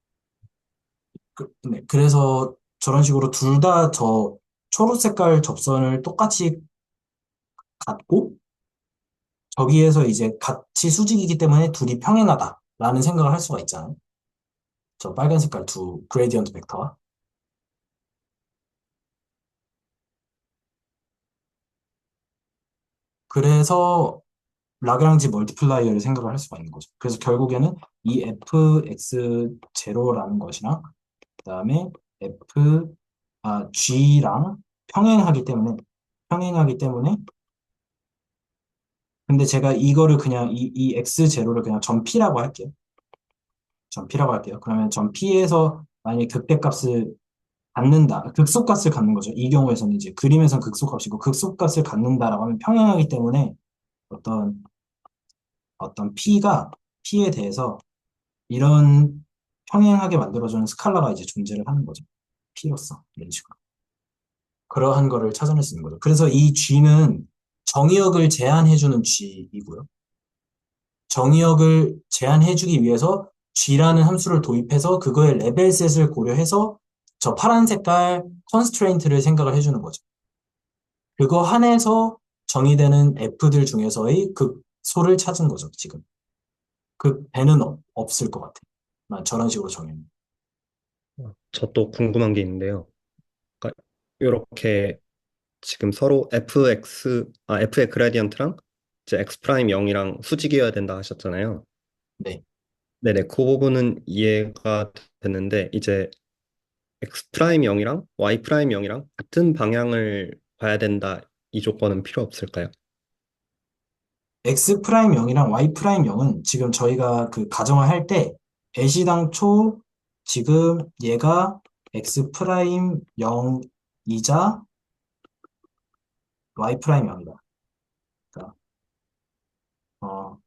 네, 그래서 저런 식으로 둘 다 저 초록 색깔 접선을 똑같이 갖고 저기에서 이제 같이 수직이기 때문에 둘이 평행하다라는 생각을 할 수가 있잖아요. 저 빨간 색깔 두 그레디언트 벡터가. 그래서 라그랑지 멀티플라이어를 생각을 할 수가 있는 거죠. 그래서 결국에는 이 fx0라는 것이랑 그다음에 g랑 평행하기 때문에 근데 제가 이거를 그냥 이 x0를 그냥 점 p라고 할게요. 점 p라고 할게요. 그러면 점 p에서 만약에 극대값을 갖는다. 극소값을 갖는 거죠. 이 경우에서는 이제 그림에선 극소값이고 극소값을 갖는다라고 하면 평행하기 때문에 어떤 P에 대해서 이런 평행하게 만들어주는 스칼라가 이제 존재를 하는 거죠. P로서. 이런 식으로. 그러한 거를 찾아낼 수 있는 거죠. 그래서 이 G는 정의역을 제한해주는 G이고요. 정의역을 제한해주기 위해서 G라는 함수를 도입해서 그거의 레벨셋을 고려해서 저 파란 색깔 컨스트레인트를 생각을 해주는 거죠. 그거 한해서 정의되는 F들 중에서의 극소를 찾은 거죠, 지금. 배는 없을 것 같아요. 난 저런 식으로 정해요. 저 또 궁금한 게 있는데요. 그러니까 이렇게 지금 서로 f의 그라디언트랑 이제 x 프라임 0이랑 수직이어야 된다 하셨잖아요. 네. 네네, 그 부분은 이해가 됐는데 이제 x 프라임 0이랑 y 프라임 0이랑 같은 방향을 봐야 된다 이 조건은 필요 없을까요? X 프라임 0이랑 Y 프라임 0은 지금 저희가 그 가정을 할 때 애시당초 지금 얘가 X 프라임 0이자 Y 프라임 0이다. 그러니까 어,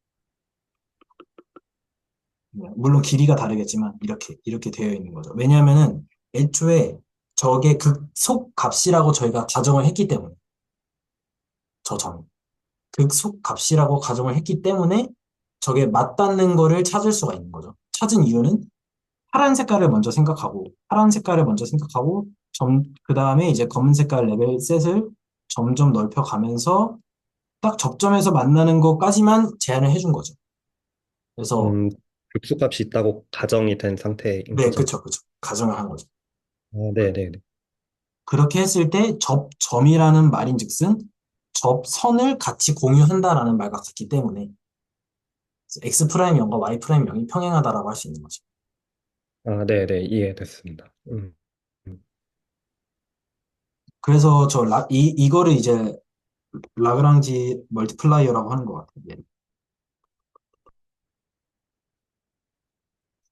물론 길이가 다르겠지만 이렇게 되어 있는 거죠. 왜냐하면은 애초에 저게 극속 값이라고 저희가 가정을 했기 때문에 저 점. 극속 값이라고 가정을 했기 때문에 저게 맞닿는 거를 찾을 수가 있는 거죠. 찾은 이유는 파란 색깔을 먼저 생각하고, 그 다음에 이제 검은 색깔 레벨 셋을 점점 넓혀가면서 딱 접점에서 만나는 것까지만 제한을 해준 거죠. 그래서, 음, 극소값이 있다고 가정이 된 상태인 네, 거죠. 그쵸, 그쵸. 가정을 한 거죠. 네네네. 그렇게 했을 때 접점이라는 말인즉슨 접선을 같이 공유한다라는 말과 같기 때문에 x 프라임 0과 y 프라임 0이 평행하다라고 할 수 있는 거죠. 네네, 이해됐습니다. 음. 그래서 이거를 이제 라그랑지 멀티플라이어라고 하는 것 같아요. 예.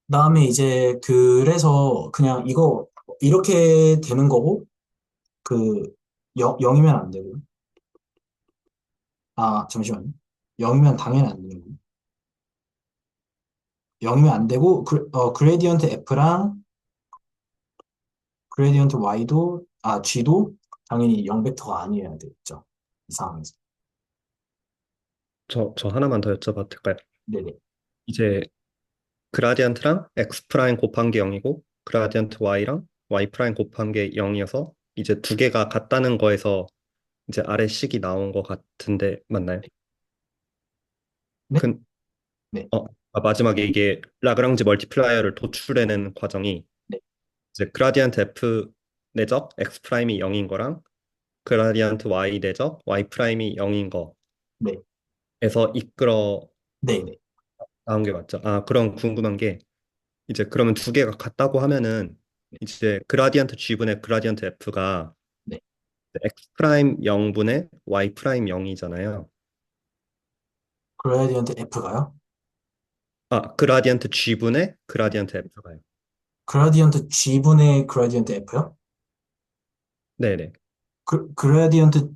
그다음에 이제 그래서 그냥 이거 이렇게 되는 거고 그 0이면 안 되고요. 잠시만요. 0이면 당연히 안 되는 거고. 0이면 안 되고 그레디언트 F랑 그레디언트 G도 당연히 0벡터가 아니어야 되겠죠. 이 상황에서. 저 하나만 더 여쭤봐도 될까요? 네네. 이제 그라디언트랑 x 프라임 곱한 게 0이고 그라디언트 y랑 y 프라임 곱한 게 0이어서 이제 두 개가 같다는 거에서 이제 아래 식이 나온 것 같은데 맞나요? 네? 그, 네. 마지막에 이게 라그랑지 멀티플라이어를 도출해내는 과정이 네. 이제 그라디언트 f 내적 x 프라임이 0인 거랑 그라디언트 y 내적 y 프라임이 0인 네. 거에서 이끌어 네. 네. 나온 게 맞죠? 아, 그럼 궁금한 게 이제 그러면 두 개가 같다고 하면은 이제 그라디언트 g분의 그라디언트 f가 네. x 프라임 0분의 y 프라임 0이잖아요. 그레디언트 F가요? 아, 그라디언트 g분의 그라디언트 f가요. 그라디언트 G분의 그라디언트 F요? 네네. 그라디언트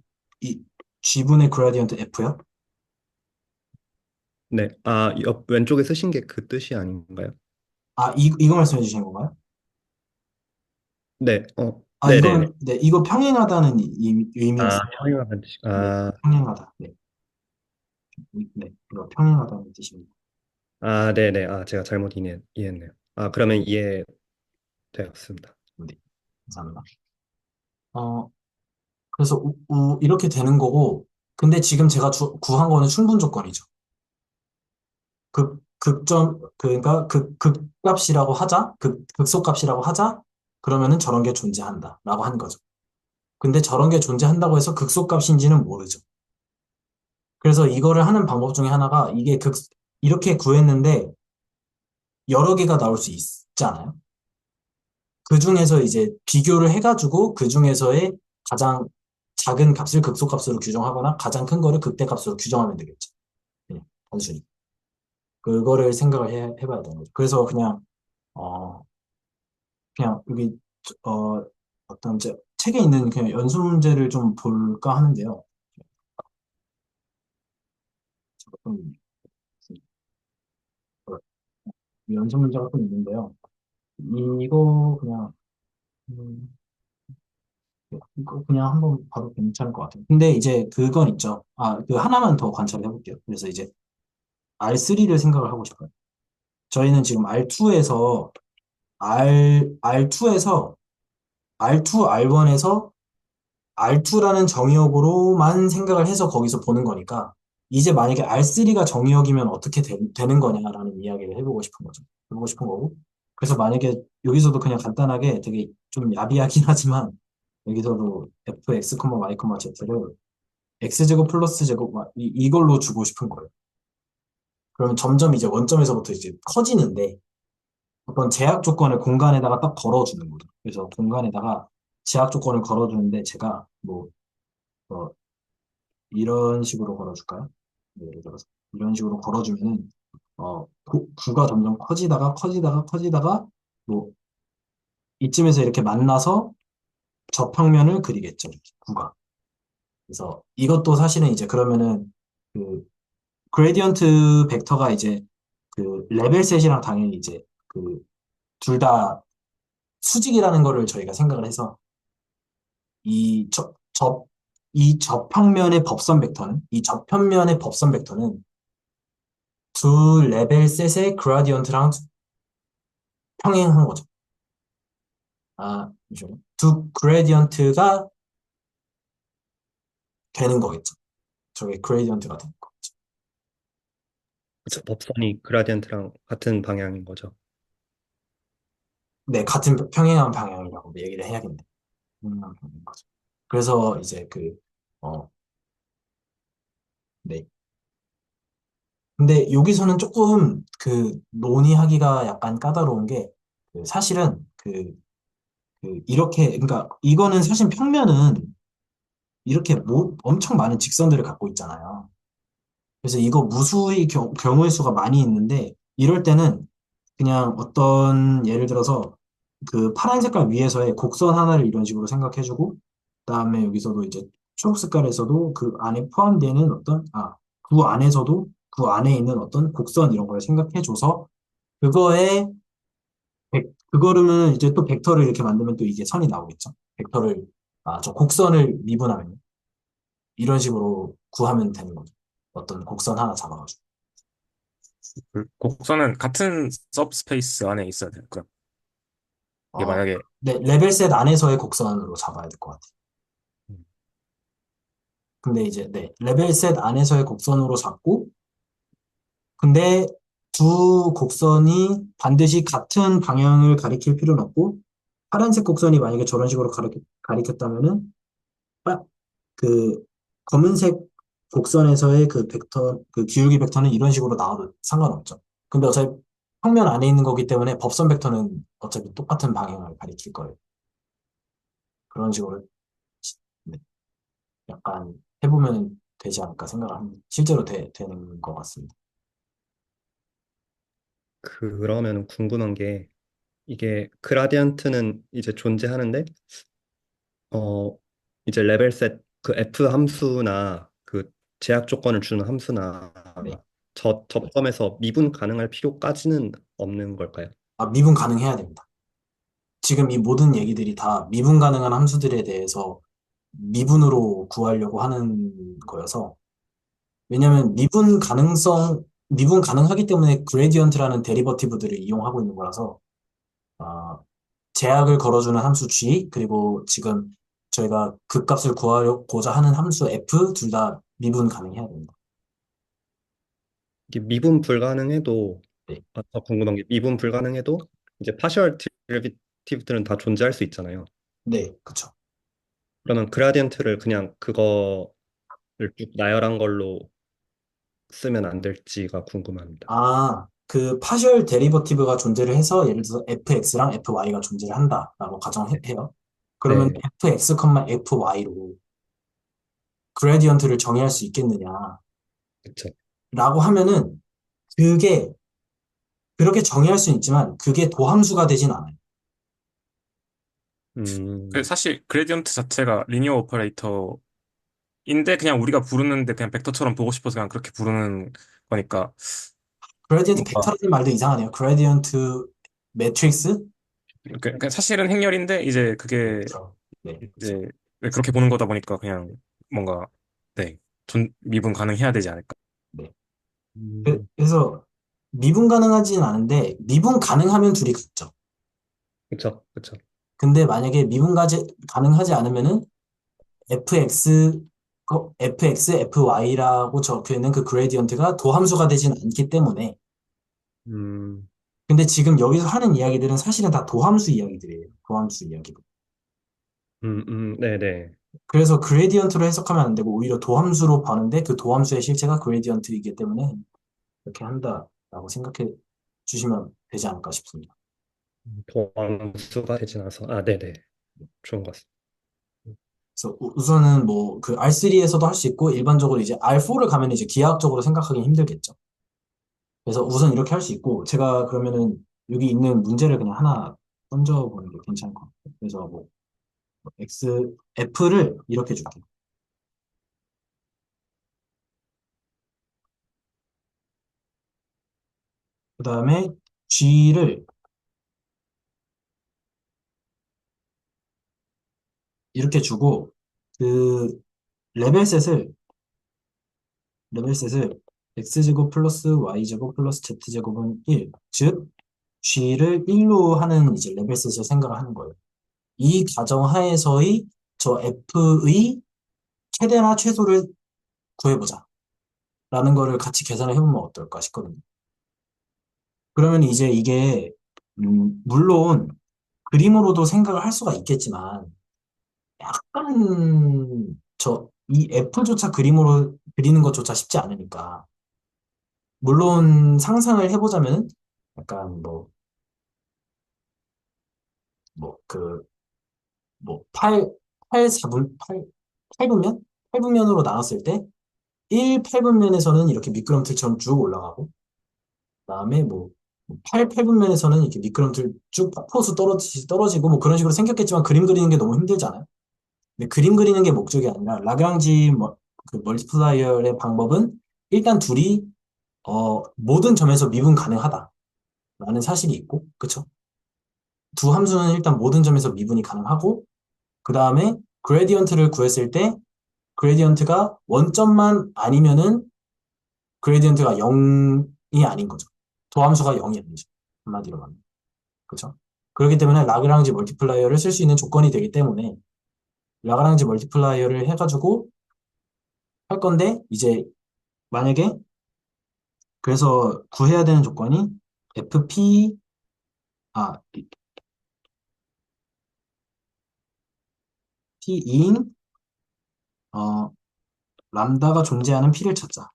G분의 그라디언트 F요? 네. 아, 옆 왼쪽에 쓰신 게 그 뜻이 아닌가요? 이거 말씀해 주신 건가요? 네. 네네네. 네, 이거 평행하다는 아, 의미였어요. 평행하다는 뜻이. 네, 아, 평행하다. 네, 네, 이거 평행하다는 뜻입니다. 네네. 아, 제가 잘못 이해했네요. 아, 그러면 이해되었습니다. 네, 감사합니다. 그래서 이렇게 되는 거고, 근데 지금 제가 구한 거는 충분 조건이죠. 그러니까 극값이라고 하자, 극소값이라고 하자, 그러면은 저런 게 존재한다라고 한 거죠. 근데 저런 게 존재한다고 해서 극소값인지는 모르죠. 그래서 이거를 하는 방법 중에 하나가 이렇게 구했는데 여러 개가 나올 수 있잖아요. 그 중에서 이제 비교를 해가지고 그 중에서의 가장 작은 값을 극소값으로 규정하거나 가장 큰 거를 극대값으로 규정하면 되겠죠. 네, 단순히. 그거를 생각을 해봐야 되는 거죠. 그래서 어, 그냥 여기, 어, 어떤 책에 있는 그냥 연수 문제를 좀 볼까 하는데요. 조금, 연수 문제가 좀 있는데요. 이거 그냥, 음, 이거 그냥 한번 봐도 괜찮을 것 같아요. 근데 이제 그건 있죠. 그 하나만 더 관찰해 볼게요. 그래서 이제 R3를 생각을 하고 싶어요. 저희는 지금 R2에서 R2라는 정의역으로만 생각을 해서 거기서 보는 거니까 이제 만약에 R3가 정의역이면 어떻게 되는 거냐라는 이야기를 해보고 싶은 거죠. 해보고 싶은 거고. 그래서 만약에 여기서도 그냥 간단하게 되게 좀 야비하긴 하지만 여기서도 fx, y, z를 x제곱 플러스 제곱 이걸로 주고 싶은 거예요. 그러면 점점 이제 원점에서부터 이제 커지는데 어떤 제약 조건을 공간에다가 딱 걸어주는 거죠. 그래서 공간에다가 제약 조건을 걸어주는데 제가 어, 이런 식으로 걸어줄까요? 네, 예를 들어서 이런 식으로 걸어주면은 구가 점점 커지다가 뭐 이쯤에서 이렇게 만나서 접평면을 그리겠죠. 구가. 그래서 이것도 사실은 이제 그러면은 그 그레디언트 벡터가 이제 그 레벨셋이랑 당연히 이제 그 둘 다 수직이라는 거를 저희가 생각을 해서 이 접, 접, 이 접평면의 법선 벡터는 이 접평면의 법선 벡터는 두 레벨셋의 그라디언트랑 평행한 거죠. 잠시만요. 두 그레디언트가 되는 거겠죠. 저게 그레디언트가 되는 거. 그쵸, 법선이 그라디언트랑 같은 방향인 거죠. 네, 같은 평행한 방향이라고 얘기를 해야겠네. 평행한 방향인 거죠. 그래서 이제 어, 네. 근데 여기서는 조금 논의하기가 약간 까다로운 게 사실은 이렇게 그러니까 이거는 사실 평면은 이렇게 엄청 많은 직선들을 갖고 있잖아요. 그래서 이거 무수히 경우의 수가 많이 있는데 이럴 때는 그냥 어떤 예를 들어서 그 파란 색깔 위에서의 곡선 하나를 이런 식으로 생각해주고 그다음에 여기서도 이제 초록 색깔에서도 그 안에 포함되는 그 안에 있는 어떤 곡선 이런 걸 생각해줘서 그거에 그거를 이제 또 벡터를 이렇게 만들면 또 이게 선이 나오겠죠. 벡터를, 저 곡선을 미분하면 이런 식으로 구하면 되는 거죠. 어떤 곡선 하나 잡아가지고. 그 곡선은 같은 서브스페이스 안에 있어야 될까 이게 어, 만약에 네, 레벨 셋 안에서의 곡선으로 잡아야 될 것 같아요. 음, 근데 이제, 네, 레벨 셋 안에서의 곡선으로 잡고, 근데 두 곡선이 반드시 같은 방향을 가리킬 필요는 없고, 파란색 곡선이 만약에 저런 식으로 가리켰다면은, 빠- 그 검은색 곡선에서의 그 벡터, 그 기울기 벡터는 이런 식으로 나와도 상관없죠. 근데 어차피 평면 안에 있는 거기 때문에 법선 벡터는 어차피 똑같은 방향을 가리킬 거예요. 그런 식으로 네, 약간 해보면 되지 않을까 생각을 합니다. 실제로 되는 것 같습니다. 그러면 궁금한 게 이게 그라디언트는 이제 존재하는데 어 이제 레벨 셋 그 F 함수나 그 제약 조건을 주는 함수나 네. 저 접점에서 미분 가능할 필요까지는 없는 걸까요? 미분 가능해야 됩니다. 지금 이 모든 얘기들이 다 미분 가능한 함수들에 대해서 미분으로 구하려고 하는 거여서, 왜냐면 미분 가능하기 때문에 그레디언트라는 데리버티브들을 이용하고 있는 거라서, 아, 제약을 걸어주는 함수 G, 그리고 지금 저희가 극값을 구하고자 하는 함수 F, 둘 다 미분 가능해야 됩니다. 이게 미분 불가능해도 네. 더 궁금한 게 미분 불가능해도 이제 파셜 데리비티브들은 다 존재할 수 있잖아요. 네, 그쵸. 그러면 그라디언트를 그냥 그거를 쭉 나열한 걸로 쓰면 안 될지가 궁금합니다. 그 파셜 데리버티브가 존재를 해서 예를 들어서 fx랑 fy가 존재를 한다라고 가정해요. 그러면 네, fx, fy로 그레디언트를 정의할 수 있겠느냐라고 그렇죠. 하면은 그게 그렇게 정의할 수는 있지만 그게 도함수가 되진 않아요. 음, 사실 그레디언트 자체가 리니어 오퍼레이터인데 그냥 우리가 부르는데 그냥 벡터처럼 보고 싶어서 그냥 그렇게 부르는 거니까 그레디언트 뭔가 벡터라는 말도 이상하네요. 그레디언트 매트릭스? 그러니까 사실은 행렬인데 이제 그게 그렇죠. 네, 그렇죠. 이제 왜 그렇게 보는 거다 보니까 그냥 뭔가 네 미분 가능해야 되지 않을까. 네. 음, 그래서 미분 가능하진 않은데 미분 가능하면 둘이 같죠. 그렇죠, 그렇죠. 근데 만약에 가능하지 않으면은 fx, fy라고 적혀 있는 그 그레디언트가 도함수가 되진 않기 때문에. 음, 근데 지금 여기서 하는 이야기들은 사실은 다 도함수 이야기들이에요. 도함수 이야기들. 네네. 그래서 그레디언트로 해석하면 안 되고 오히려 도함수로 봐는데 그 도함수의 실체가 그레디언트이기 때문에 이렇게 한다라고 생각해 주시면 되지 않을까 싶습니다. 도함수가 되진 않아서 네네. 좋은 것 같습니다. 그래서 우선은 뭐 그 R3에서도 할 수 있고 일반적으로 이제 R4를 가면 이제 기하학적으로 생각하기 힘들겠죠. 그래서 우선 이렇게 할 수 있고 제가 그러면은 여기 있는 문제를 그냥 하나 던져보는 게 괜찮을 것 같아요. 그래서 뭐 F를 이렇게 줄게요. 그 다음에 G를 이렇게 주고 그 레벨셋을 레벨셋을 x제곱 플러스 y제곱 플러스 z제곱은 1, 즉 g를 1로 하는 이제 레벨셋을 생각을 하는 거예요. 이 가정 하에서의 저 f의 최대나 최소를 구해보자 라는 거를 같이 계산을 해보면 어떨까 싶거든요. 그러면 이제 이게 물론 그림으로도 생각을 할 수가 있겠지만 약간 이 f조차 그림으로 그리는 것조차 쉽지 않으니까 물론 상상을 해보자면 약간 뭐, 그, 뭐, 8분면? 8분면으로 나눴을 때, 8분면에서는 이렇게 미끄럼틀처럼 쭉 올라가고, 그다음에 8분면에서는 이렇게 미끄럼틀 쭉 폭포수 떨어지고, 뭐 그런 식으로 생겼겠지만 그림 그리는 게 너무 힘들잖아요. 근데 그림 그리는 게 목적이 아니라, 그 멀티플라이어의 방법은 일단 둘이, 모든 점에서 미분 가능하다라는 사실이 있고, 그쵸? 두 함수는 일단 모든 점에서 미분이 가능하고, 그 다음에 그레디언트를 구했을 때 그레디언트가 원점만 아니면은 그레디언트가 0이 아닌 거죠. 도함수가 0이 아니죠. 한마디로 말하면. 그렇죠? 그렇기 때문에 라그랑지 멀티플라이어를 쓸 수 있는 조건이 되기 때문에 라그랑지 멀티플라이어를 해가지고 할 건데 이제 만약에 그래서 구해야 되는 조건이 FP 아 P2인 어 람다가 존재하는 P를 찾자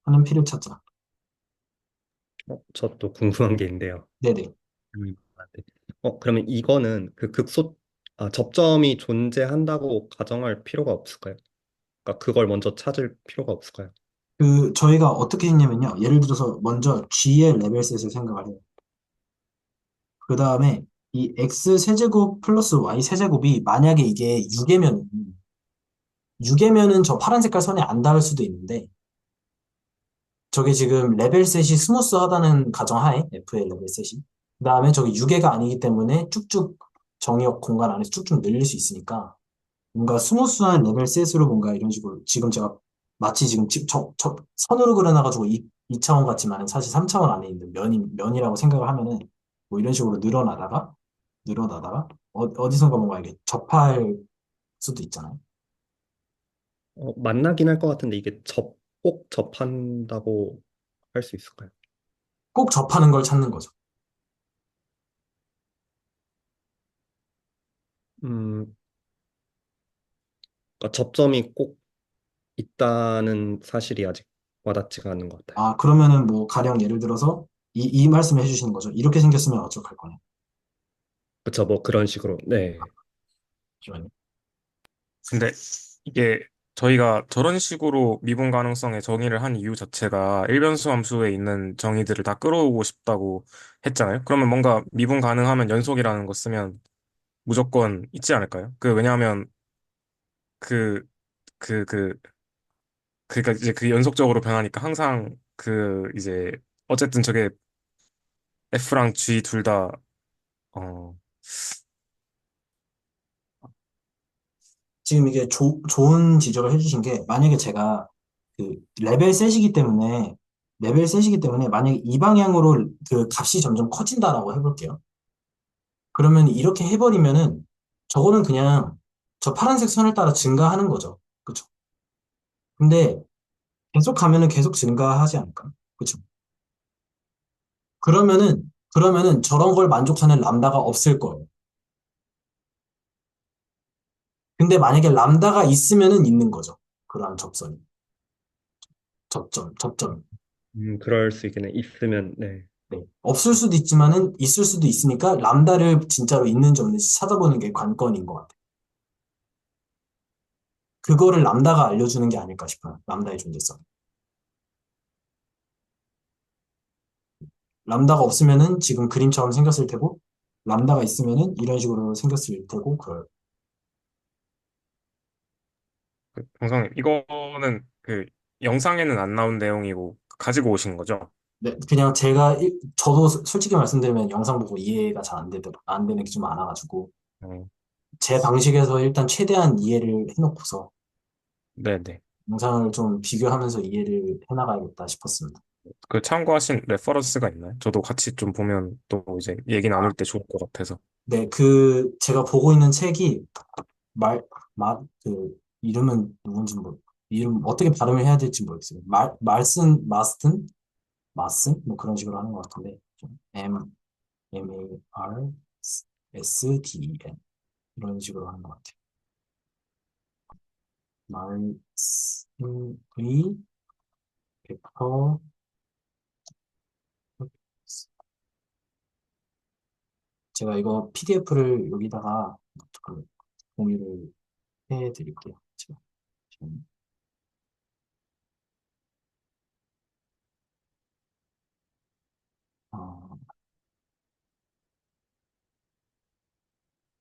하는 P를 찾자. 저 또 궁금한 게 있는데요. 네네. 아, 네. 그러면 이거는 접점이 존재한다고 가정할 필요가 없을까요? 그러니까 그걸 먼저 찾을 필요가 없을까요? 그 저희가 어떻게 했냐면요. 예를 들어서 먼저 G의 레벨셋을 생각을 해요. 그 다음에 이 X 세제곱 플러스 Y 세제곱이 만약에 이게 6이면은 저 파란 색깔 선에 안 닿을 수도 있는데 저게 지금 레벨셋이 스무스하다는 가정하에 F의 레벨셋이 그 다음에 저게 6개가 아니기 때문에 쭉쭉 정의역 공간 안에서 쭉쭉 늘릴 수 있으니까 뭔가 스무스한 레벨셋으로 뭔가 이런 식으로 지금 제가 마치 지금 선으로 그려놔가지고 2차원 같지만 사실 3차원 안에 있는 면이라고 생각을 하면은 뭐 이런 식으로 늘어나다가 어디선가 뭔가 이게 접할 수도 있잖아요. 만나긴 할 것 같은데 꼭 접한다고 할 수 있을까요? 꼭 접하는 걸 찾는 거죠. 음, 그러니까 접점이 꼭 있다는 사실이 아직 와닿지가 않는 것 같아요. 아, 그러면은 뭐 가령 예를 들어서 이 말씀을 해주시는 거죠. 이렇게 생겼으면 어떡할 거냐. 그쵸, 뭐 그런 식으로. 네. 잠시만요. 근데 이게 저희가 저런 식으로 미분 가능성의 정의를 한 이유 자체가 일변수 함수에 있는 정의들을 다 끌어오고 싶다고 했잖아요. 그러면 뭔가 미분 가능하면 연속이라는 거 쓰면 무조건 있지 않을까요? 왜냐하면 그, 그, 그, 그러니까 이제 그 연속적으로 변하니까 항상 이제 어쨌든 저게 F랑 G 둘 다, 어, 지금 이게 좋은 지적을 해주신 게 만약에 제가 그 레벨 셋이기 때문에 만약에 이 방향으로 그 값이 점점 커진다라고 해볼게요. 그러면 이렇게 해버리면은 저거는 그냥 저 파란색 선을 따라 증가하는 거죠. 그쵸? 근데 계속 가면은 계속 증가하지 않을까? 그쵸? 그러면은 저런 걸 만족하는 람다가 없을 거예요. 근데 만약에 람다가 있으면은 있는 거죠. 그러한 접선이. 접점. 그럴 수 있겠네. 있으면, 네. 네. 없을 수도 있지만은 있을 수도 있으니까 람다를 진짜로 있는지 없는지 찾아보는 게 관건인 것 같아요. 그거를 람다가 알려주는 게 아닐까 싶어요. 람다의 존재성. 람다가 없으면은 지금 그림처럼 생겼을 테고, 람다가 있으면은 이런 식으로 생겼을 테고, 정성님, 이거는 영상에는 안 나온 내용이고 가지고 오신 거죠? 네, 그냥 저도 솔직히 말씀드리면 영상 보고 이해가 잘 안 되는 게 좀 많아가지고, 어, 제 방식에서 일단 최대한 이해를 해놓고서 네네. 영상을 좀 비교하면서 이해를 해나가야겠다 싶었습니다. 참고하신 레퍼런스가 있나요? 저도 같이 좀 보면 또 이제 얘기 나눌 때 좋을 것 같아서. 네, 제가 보고 있는 책이 말, 이름은 누군지 이름 어떻게 발음을 해야 될지 모르겠어요. 마슨? 뭐 그런 식으로 하는 것 같은데, 좀 MARSDEN. 이런 식으로 하는 것 같아요. 말씀의 벡터, 제가 이거 PDF를 여기다가 그 공유를 해드릴게요. 제가 지금, 어,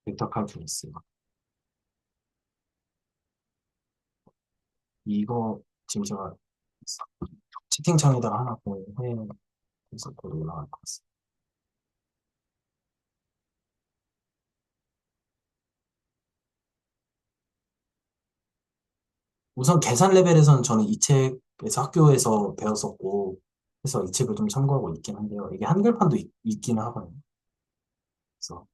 벡터 칼큘러스. 이거 지금 제가 채팅창에다가 하나 공유해서 곧 올라갈 것 같습니다. 우선 계산 레벨에서는 저는 이 책에서 학교에서 배웠었고, 그래서 이 책을 좀 참고하고 있긴 한데요. 이게 한글판도 있기는 하거든요. 그래서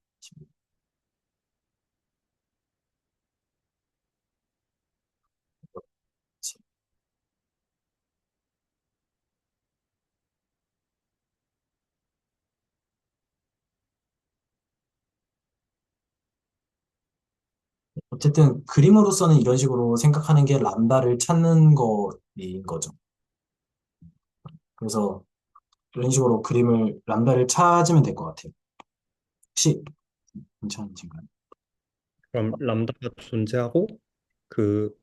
어쨌든 그림으로서는 이런 식으로 생각하는 게 람다를 찾는 거인 거죠. 그래서 이런 식으로 람다를 찾으면 될 것 같아요. 혹시 괜찮으신가요? 그럼 람다가 존재하고 그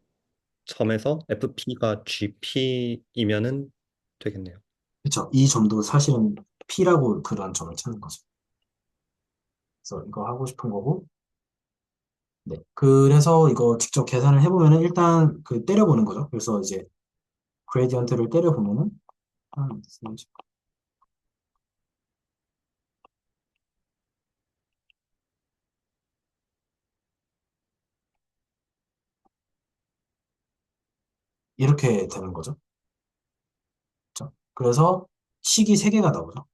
점에서 FP가 GP이면은 되겠네요. 그렇죠. 이 점도 사실은 P라고 그런 점을 찾는 거죠. 그래서 이거 하고 싶은 거고, 네. 그래서 이거 직접 계산을 해보면은 일단 그 때려보는 거죠. 그래서 이제 그레디언트를 때려보면은 한 이렇게 되는 거죠. 그렇죠? 그래서 식이 세 개가 나오죠.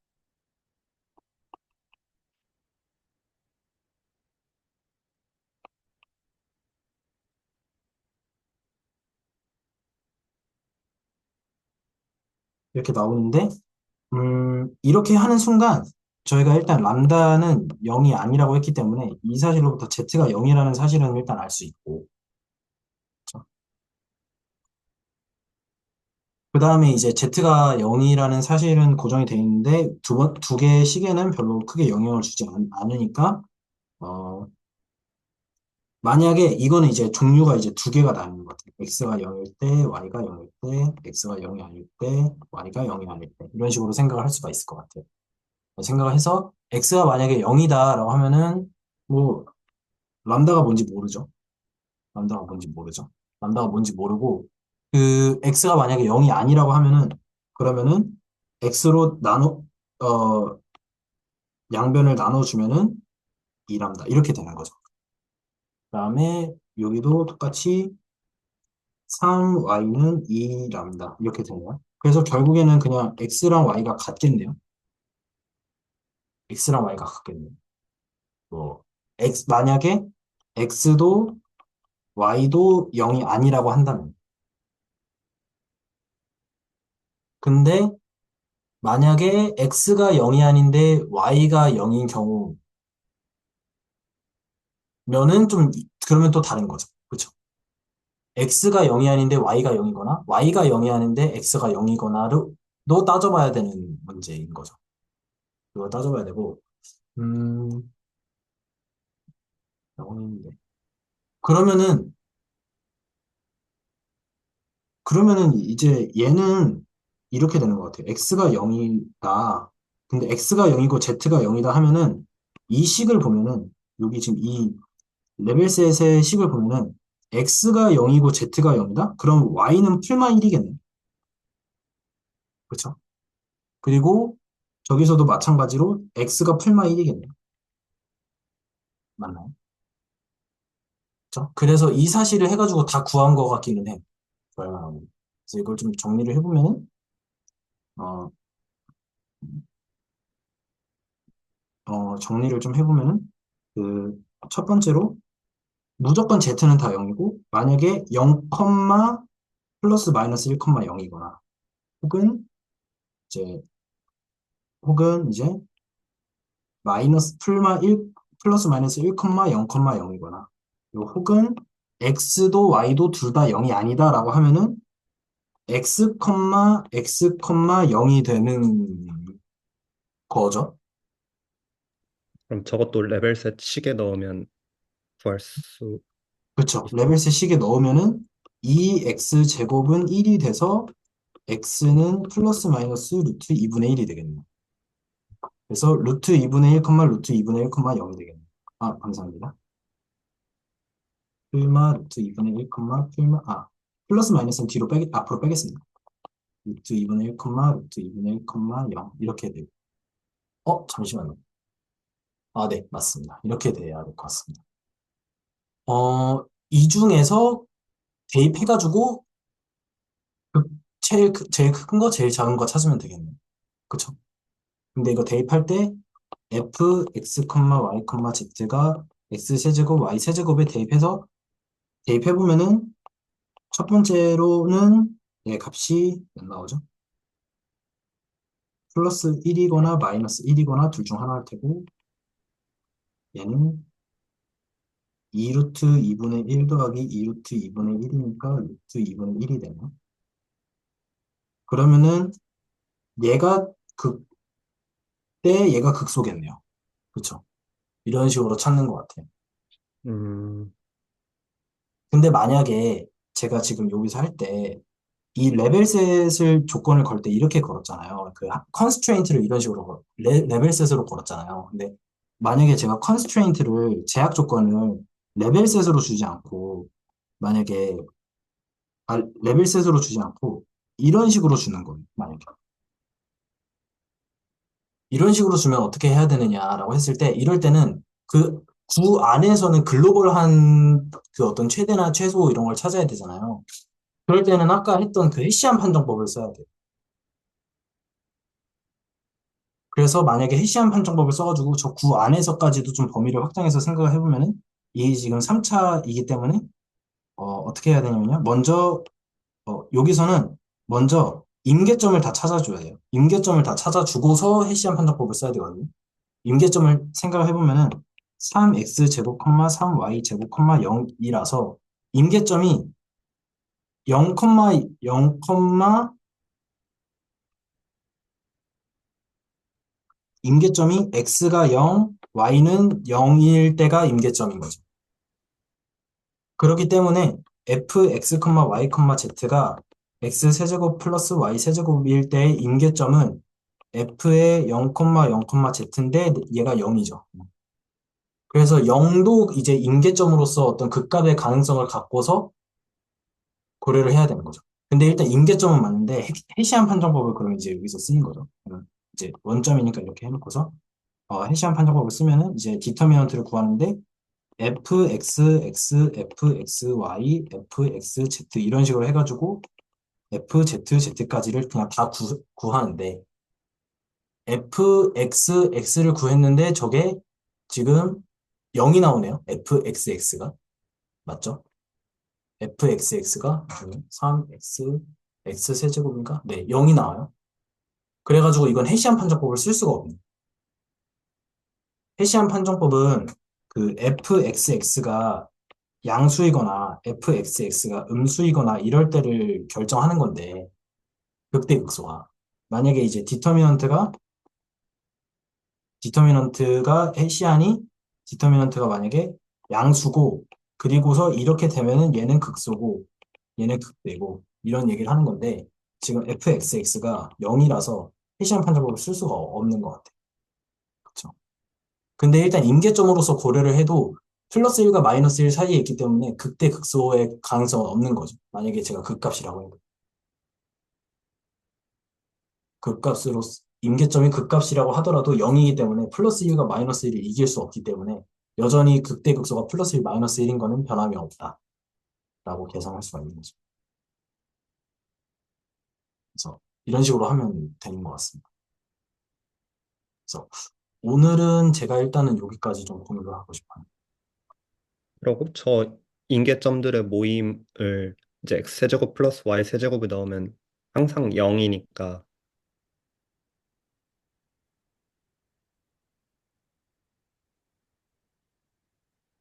이렇게 나오는데 이렇게 하는 순간 저희가 일단 람다는 0이 아니라고 했기 때문에 이 사실로부터 z가 0이라는 사실은 일단 알 수 있고 그 다음에 이제 z가 0이라는 사실은 고정이 되어 있는데 두 개의 시계는 별로 크게 영향을 주지 않으니까 어, 만약에 이거는 이제 종류가 이제 두 개가 나뉘는 것 같아요. x가 0일 때, y가 0일 때, x가 0이 아닐 때, y가 0이 아닐 때 이런 식으로 생각을 할 수가 있을 것 같아요. 생각을 해서 x가 만약에 0이다라고 하면은 뭐 람다가 뭔지 모르죠. 람다가 뭔지 모르죠. 람다가 뭔지 모르고 그 x가 만약에 0이 아니라고 하면은 그러면은 x로 어 양변을 나눠주면은 2람다 이렇게 되는 거죠. 그다음에 여기도 똑같이 3y는 2람다 이렇게 되네요. 그래서 결국에는 그냥 x랑 y가 같겠네요. x랑 y가 같겠네요. 뭐 만약에 x도 y도 0이 아니라고 한다면 근데 만약에 x가 0이 아닌데 y가 0인 경우면은 그러면 또 다른 거죠. 그렇죠? x가 0이 아닌데 y가 0이거나 y가 0이 아닌데 x가 0이거나로 따져봐야 되는 문제인 거죠. 이거 따져봐야 되고 음 0인데 그러면은 이제 얘는 이렇게 되는 것 같아요. x가 0이다. 근데 x가 0이고 z가 0이다 하면은 이 식을 보면은 여기 지금 이 레벨셋의 식을 보면은 x가 0이고 z가 0이다? 그럼 y는 풀마 1이겠네. 그렇죠? 그리고 저기서도 마찬가지로 x가 풀마 1이겠네. 맞나요? 그렇죠? 그래서 이 사실을 해가지고 다 구한 것 같기는 해요. 그래서 이걸 좀 정리를 해보면은 어, 정리를 좀 해보면은 그 첫 번째로 무조건 z는 다 0이고 만약에 0, 플러스 마이너스 1, 0이거나 혹은 이제 이제 마이너스 풀마 1 플러스 마이너스 1, 0, 0이거나 혹은 x도 y도 둘 다 0이 아니다라고 하면은 x, 0이 되는 거죠. 그럼 저것도 레벨셋 식에 넣으면 구할 수 그렇죠. 있어요. 레벨셋 식에 넣으면은 2x 제곱은 1이 돼서 x는 플러스 마이너스 루트 2분의 1이 되겠네요. 그래서 루트 2분의 1, 루트 2분의 1, 0이 되겠네요. 아, 감사합니다. 루트 2분의 1, 플러스 마이너스는 앞으로 빼겠습니다. 루트 2분의 1, 루트 2분의 1, 0 이렇게 돼요. 잠시만요. 아, 네, 맞습니다. 이렇게 돼야 될 것 같습니다. 이 중에서 대입해가지고 제일 큰 거, 제일 작은 거 찾으면 되겠네. 그쵸? 근데 이거 대입할 때 f, x, y, z가 x 세제곱, y 세제곱에 대입해보면은 첫 번째로는 얘 값이 몇 나오죠? 플러스 1이거나 마이너스 1이거나 둘 중 하나일 테고 얘는 2루트 2분의 1 더하기 2루트 2분의 1이니까 루트 2분의 1이 되나? 그러면은 얘가 극, 때 얘가 극소겠네요. 그쵸? 이런 식으로 찾는 것 같아요. 음, 근데 만약에 제가 지금 여기서 할 때 이 레벨셋을 조건을 걸 때 이렇게 걸었잖아요. 그 컨스트레인트를 이런 식으로 레벨셋으로 걸었잖아요. 근데 만약에 제가 컨스트레인트를 제약 조건을 레벨셋으로 주지 않고 만약에 레벨셋으로 주지 않고 이런 식으로 주는 거예요. 만약에 이런 식으로 주면 어떻게 해야 되느냐라고 했을 때 이럴 때는 그 구 안에서는 글로벌한 그 어떤 최대나 최소 이런 걸 찾아야 되잖아요. 그럴 때는 아까 했던 그 해시안 판정법을 써야 돼요. 그래서 만약에 해시안 판정법을 써가지고 저 구 안에서까지도 좀 범위를 확장해서 생각을 해보면은 이 지금 3차이기 때문에 어떻게 해야 되냐면요. 먼저 여기서는 먼저 임계점을 다 찾아줘야 돼요. 임계점을 다 찾아주고서 해시안 판정법을 써야 되거든요. 임계점을 생각을 해보면은 3x 제곱, 3y 제곱, 0이라서 임계점이 0, 0, 임계점이 x가 0, y는 0일 때가 임계점인 거죠. 그렇기 때문에 fx, y, z가 x 세제곱 플러스 y 세제곱일 때의 임계점은 f의 0, 0, z인데 얘가 0이죠. 그래서 0도 이제 임계점으로서 어떤 극값의 가능성을 갖고서 고려를 해야 되는 거죠. 근데 일단 임계점은 맞는데 해시안 판정법을 그럼 이제 여기서 쓰는 거죠. 이제 원점이니까 이렇게 해놓고서 해시안 판정법을 쓰면은 이제 디터미넌트를 구하는데 fx, fxy, fxz 이런 식으로 해가지고 fzz까지를 그냥 다 구하는데 fxx를 구했는데 저게 지금 0이 나오네요. fxx가 맞죠? fxx가 3x x 세제곱인가? 네, 0이 나와요. 그래가지고 이건 해시안 판정법을 쓸 수가 없네요. 해시안 판정법은 그 fxx가 양수이거나 fxx가 음수이거나 이럴 때를 결정하는 건데 극대극소가 만약에 이제 디터미넌트가 해시안이 디터미넌트가 만약에 양수고 그리고서 이렇게 되면은 얘는 극소고 얘는 극대고 이런 얘기를 하는 건데 지금 fxx가 0이라서 해시안 판정법을 쓸 수가 없는 것 같아요. 그렇죠? 근데 일단 임계점으로서 고려를 해도 플러스 1과 마이너스 1 사이에 있기 때문에 극대 극소의 가능성은 없는 거죠. 만약에 제가 극값이라고 해도. 극값으로, 임계점이 극값이라고 하더라도 0이기 때문에 플러스 1과 마이너스 1을 이길 수 없기 때문에 여전히 극대 극소가 플러스 1, 마이너스 1인 거는 변함이 없다. 라고 계산할 수가 있는 거죠. 그래서 이런 식으로 하면 되는 것 같습니다. 그래서 오늘은 제가 일단은 여기까지 좀 공유를 하고 싶어요. 그리고 저 인계점들의 모임을 이제 x 세제곱 플러스 y 세제곱을 넣으면 항상 0이니까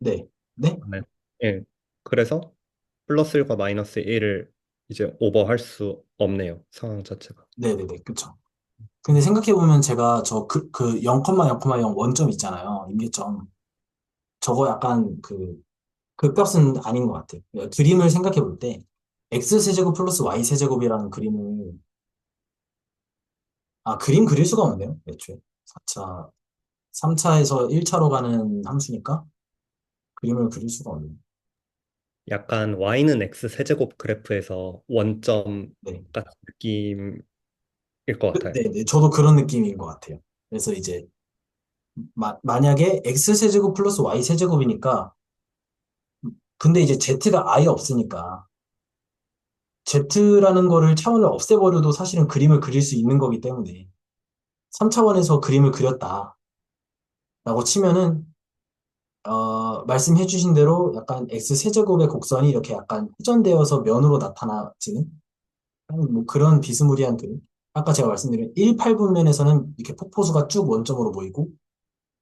네. 네? 네. 예. 그래서 플러스 1과 마이너스 1을 이제 오버할 수 없네요. 상황 자체가. 네네네. 그쵸. 근데 생각해보면 제가 그 0,0,0 원점 있잖아요. 임계점. 저거 약간 그 값은 아닌 것 같아요. 그림을 생각해볼 때 x세제곱 플러스 y세제곱이라는 그림을 그림 그릴 수가 없네요. 애초에 4차, 3차에서 1차로 가는 함수니까 그림을 그릴 수가 없네요. 약간 y는 x 세제곱 그래프에서 원점 네. 같은 느낌일 것 같아요. 네, 네. 저도 그런 느낌인 것 같아요. 그래서 이제 만약에 x세제곱 플러스 y세제곱이니까 근데 이제 z가 아예 없으니까 Z라는 거를 차원을 없애버려도 사실은 그림을 그릴 수 있는 거기 때문에 3차원에서 그림을 그렸다라고 치면은 말씀해 주신 대로 약간 X세제곱의 곡선이 이렇게 약간 회전되어서 면으로 나타나지는 뭐 그런 비스무리한 그림. 아까 제가 말씀드린 18분면에서는 이렇게 폭포수가 쭉 원점으로 보이고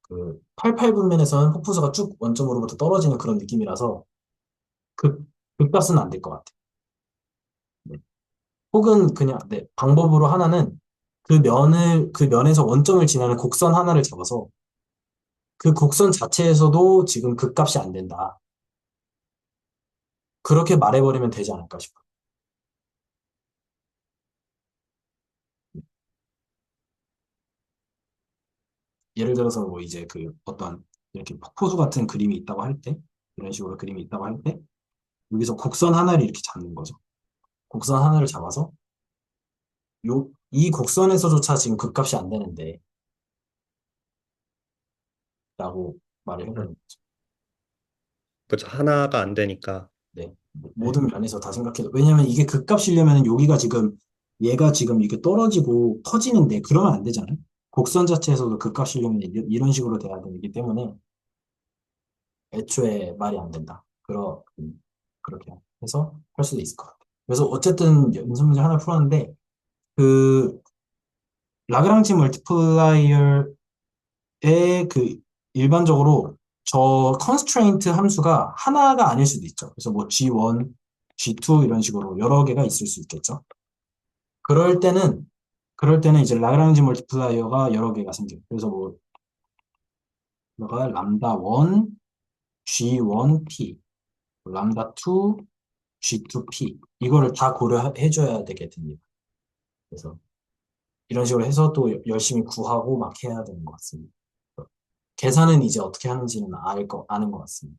그 88분면에서는 폭포수가 쭉 원점으로부터 떨어지는 그런 느낌이라서 극, 극값은 안 될 것 같아요. 네. 혹은 그냥 네, 방법으로 하나는 그 면에서 원점을 지나는 곡선 하나를 잡아서 그 곡선 자체에서도 지금 극값이 안 된다. 그렇게 말해버리면 되지 않을까 싶어요. 예를 들어서 뭐 이제 그 어떤 이렇게 폭포수 같은 그림이 있다고 할 때, 이런 식으로 그림이 있다고 할 때, 여기서 곡선 하나를 이렇게 잡는 거죠. 곡선 하나를 잡아서 이 곡선에서조차 지금 극값이 안 되는데, 라고 말을 음, 해버리는 거죠. 그죠. 하나가 안 되니까. 네. 네. 모든 면에서 다 생각해도. 왜냐면 이게 극값이려면 여기가 지금, 얘가 지금 이게 떨어지고 커지는데, 그러면 안 되잖아요. 곡선 자체에서도 극값이려면 이런 식으로 돼야 되기 때문에, 애초에 말이 안 된다. 그렇게 해서 할 수도 있을 것 같아요. 그래서 어쨌든 연습 문제 하나 풀었는데, 그, 라그랑지 멀티플라이어의 그, 일반적으로 저 constraint 함수가 하나가 아닐 수도 있죠. 그래서 뭐 G1, G2 이런 식으로 여러 개가 있을 수 있겠죠. 그럴 때는, 그럴 때는 이제 라그랑지 멀티플라이어가 여러 개가 생겨요. 그래서 뭐, 뭐가 람다 1, G1, P, 람다 2, G2P 이거를 다 고려해줘야 되게 됩니다. 그래서 이런 식으로 해서 또 열심히 구하고 막 해야 되는 것 같습니다. 계산은 이제 어떻게 하는지는 아는 것 같습니다.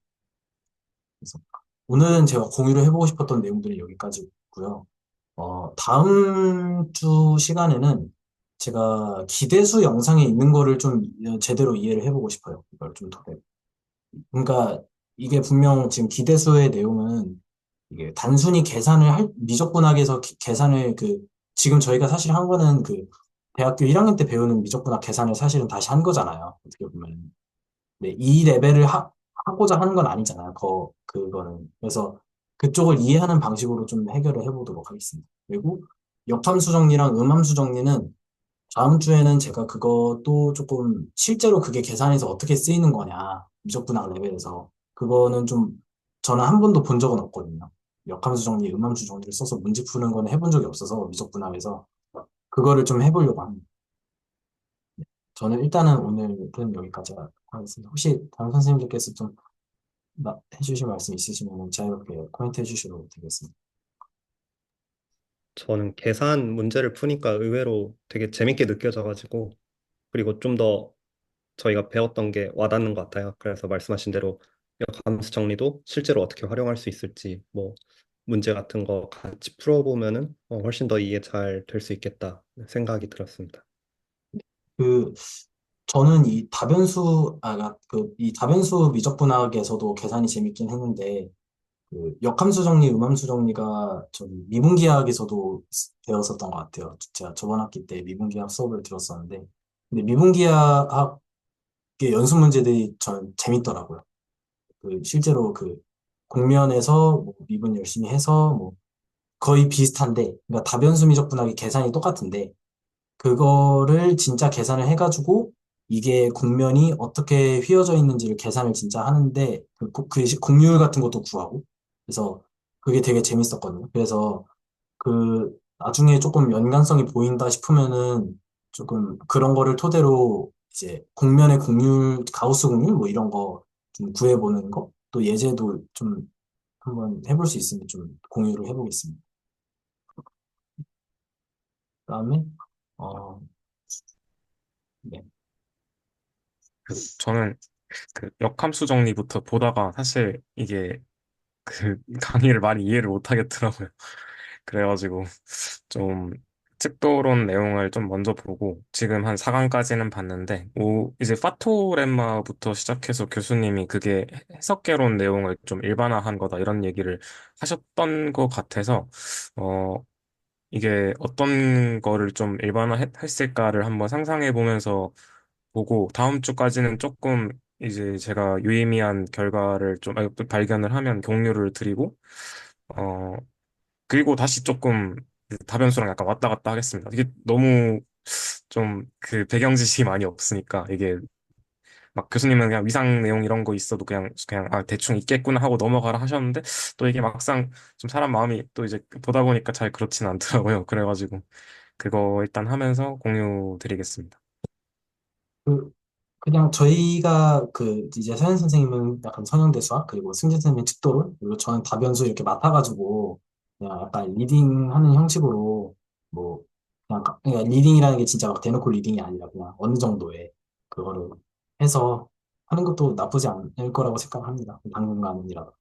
그래서 오늘은 제가 공유를 해보고 싶었던 내용들이 여기까지고요. 다음 주 시간에는 제가 기대수 영상에 있는 거를 좀 제대로 이해를 해보고 싶어요. 이걸 좀 더. 그러니까 이게 분명 지금 기대수의 내용은 이게 단순히 미적분학에서 계산을 지금 저희가 사실 한 거는 대학교 1학년 때 배우는 미적분학 계산을 사실은 다시 한 거잖아요. 어떻게 보면. 네, 이 레벨을 하고자 하는 건 아니잖아요. 그거는. 그래서 그쪽을 이해하는 방식으로 좀 해결을 해보도록 하겠습니다. 그리고 역함수 정리랑 음함수 정리는 다음 주에는 제가 그것도 조금 실제로 그게 계산에서 어떻게 쓰이는 거냐, 미적분학 레벨에서. 그거는 좀 저는 한 번도 본 적은 없거든요. 역함수 정리, 음함수 정리를 써서 문제 푸는 건 해본 적이 없어서 미적분학에서 그거를 좀 해보려고 합니다. 저는 일단은 오늘은 여기까지 하겠습니다. 혹시 다른 선생님들께서 좀 해주실 말씀 있으시면 자유롭게 코멘트 해주셔도 되겠습니다. 저는 계산 문제를 푸니까 의외로 되게 재밌게 느껴져가지고, 그리고 좀 더 저희가 배웠던 게 와닿는 것 같아요. 그래서 말씀하신 대로 역함수 정리도 실제로 어떻게 활용할 수 있을지, 뭐 문제 같은 거 같이 풀어보면은 훨씬 더 이해 잘 될 수 있겠다 생각이 들었습니다. 그 저는 이 다변수 미적분학에서도 계산이 재밌긴 했는데, 역함수 정리, 음함수 정리가 좀 미분기하학에서도 배웠었던 것 같아요. 제가 저번 학기 때 미분기하학 수업을 들었었는데, 근데 미분기하학의 연습 문제들이 전 재밌더라고요. 실제로 공면에서 뭐 미분 열심히 해서 뭐 거의 비슷한데, 그러니까 다변수 미적분학이 계산이 똑같은데, 그거를 진짜 계산을 해가지고 이게 곡면이 어떻게 휘어져 있는지를 계산을 진짜 하는데 곡률 같은 것도 구하고 그래서 그게 되게 재밌었거든요. 그래서 나중에 조금 연관성이 보인다 싶으면은 조금 그런 거를 토대로 이제 곡면의 곡률, 가우스 곡률 뭐 이런 거 좀 구해보는 거 또 예제도 좀 한번 해볼 수 있으면 좀 공유를 해보겠습니다. 그다음에 어, 네. 저는 그 역함수 정리부터 보다가 사실 이게 그 강의를 많이 이해를 못 하겠더라고요. 그래가지고 좀 측도론 내용을 좀 먼저 보고 지금 한 4강까지는 봤는데 이제 파토렘마부터 시작해서 교수님이 그게 해석개론 내용을 좀 일반화한 거다 이런 얘기를 하셨던 것 같아서 어 이게 어떤 거를 좀 일반화했을까를 한번 상상해 보면서 보고 다음 주까지는 조금 이제 제가 유의미한 결과를 좀 발견을 하면 공유를 드리고 어 그리고 다시 조금 다변수랑 약간 왔다 갔다 하겠습니다. 이게 너무 좀 그 배경 지식이 많이 없으니까 이게 막 교수님은 그냥 위상 내용 이런 거 있어도 그냥 아 대충 있겠구나 하고 넘어가라 하셨는데 또 이게 막상 좀 사람 마음이 또 이제 보다 보니까 잘 그렇진 않더라고요. 그래가지고 그거 일단 하면서 공유 드리겠습니다. 그, 그냥 저희가 그 이제 서현 선생님은 약간 선형대 수학 그리고 승진 선생님은 측도론 그리고 저는 다변수 이렇게 맡아가지고 그냥 약간 리딩하는 형식으로 뭐 그러니까 리딩이라는 게 진짜 막 대놓고 리딩이 아니라 그냥 어느 정도의 그거를 해서 하는 것도 나쁘지 않을 거라고 생각합니다. 당분간이라도.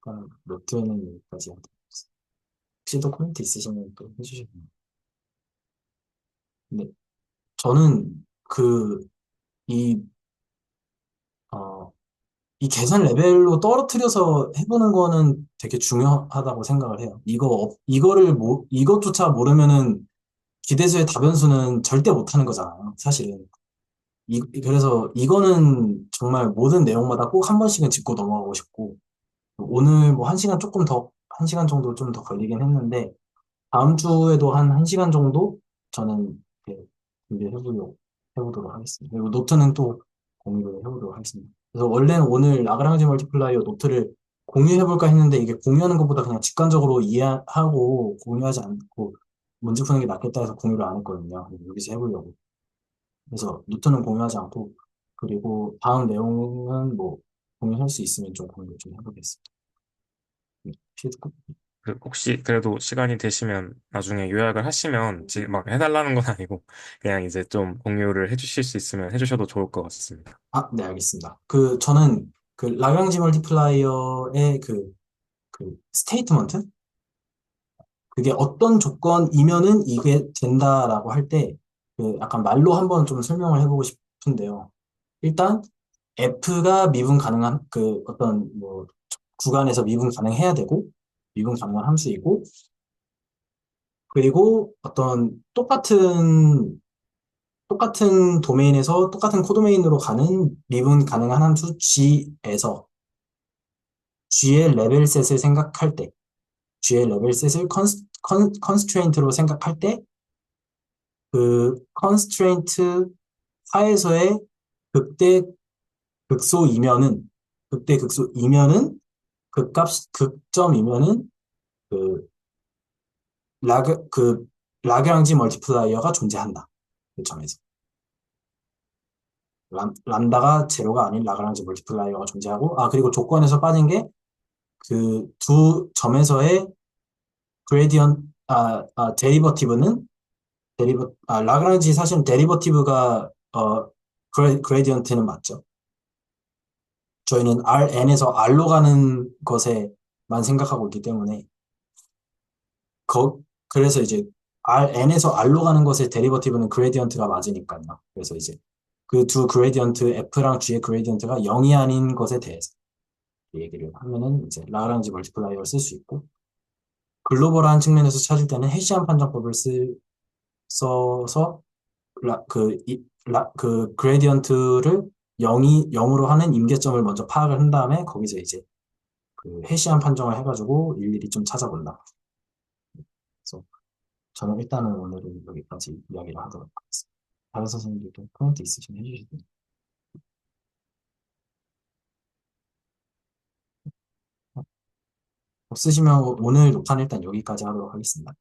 그러니까 노트는 여기까지 하도록 하겠습니다. 혹시 또 코멘트 있으시면 또 해주시면. 근데 저는 이, 어, 이 계산 레벨로 떨어뜨려서 해보는 거는 되게 중요하다고 생각을 해요. 이것조차 모르면은 기대수의 다변수는 절대 못하는 거잖아요. 사실은. 그래서 이거는 정말 모든 내용마다 꼭 한 번씩은 짚고 넘어가고 싶고, 오늘 뭐 한 시간 조금 더, 한 시간 정도 좀 더 걸리긴 했는데, 다음 주에도 한 1시간 정도 저는 이렇게 해보도록 하겠습니다. 그리고 노트는 또 공유를 해보도록 하겠습니다. 그래서 원래는 오늘 라그랑지 멀티플라이어 노트를 공유해볼까 했는데 이게 공유하는 것보다 그냥 직관적으로 이해하고 공유하지 않고 문제 푸는 게 낫겠다 해서 공유를 안 했거든요. 여기서 해보려고. 그래서 노트는 공유하지 않고 그리고 다음 내용은 뭐 공유할 수 있으면 좀 공유 좀 해보겠습니다. 네, 피드백. 혹시 그래도 시간이 되시면 나중에 요약을 하시면 지금 막 해달라는 건 아니고 그냥 이제 좀 공유를 해주실 수 있으면 해주셔도 좋을 것 같습니다. 아, 네, 알겠습니다. 저는 라그랑지 멀티플라이어의 스테이트먼트? 그게 어떤 조건이면은 이게 된다라고 할 때, 약간 말로 한번 좀 설명을 해보고 싶은데요. 일단, F가 미분 가능한, 어떤, 뭐, 구간에서 미분 가능해야 되고, 미분 가능한 함수이고, 그리고 똑같은 도메인에서 똑같은 코도메인으로 가는 미분 가능한 함수 G에서 G의 레벨셋을 생각할 때, G의 레벨셋을 컨스트레인트로 생각할 때, 컨스트레인트 하에서의 극대 극소이면은, 극대 극소이면은, 극점이면은, 그, 라그, 그, 라그랑지 멀티플라이어가 존재한다. 그 점에서. 람다가 제로가 아닌 라그랑지 멀티플라이어가 존재하고, 그리고 조건에서 빠진 게, 두 점에서의 데리버티브는 라그랑지 사실은 데리버티브가 그레디언트는 맞죠. 저희는 Rn에서 R로 가는 것에만 생각하고 있기 때문에 그래서 이제 Rn에서 R로 가는 것의 데리버티브는 그레디언트가 맞으니까요. 그래서 이제 그 두 그레디언트 F랑 G의 그레디언트가 0이 아닌 것에 대해서 얘기를 하면은 이제 라그랑지 멀티플라이어를 쓸 수 있고 글로벌한 측면에서 찾을 때는 해시안 판정법을 써서 그레디언트를 0으로 하는 임계점을 먼저 파악을 한 다음에 거기서 이제 해시안 판정을 해가지고 일일이 좀 찾아본다. 그래서 저는 일단은 오늘은 여기까지 이야기를 하도록 하겠습니다. 다른 선생님들도 코멘트 있으시면 해주시죠. 없으시면 오늘 녹화는 일단 여기까지 하도록 하겠습니다.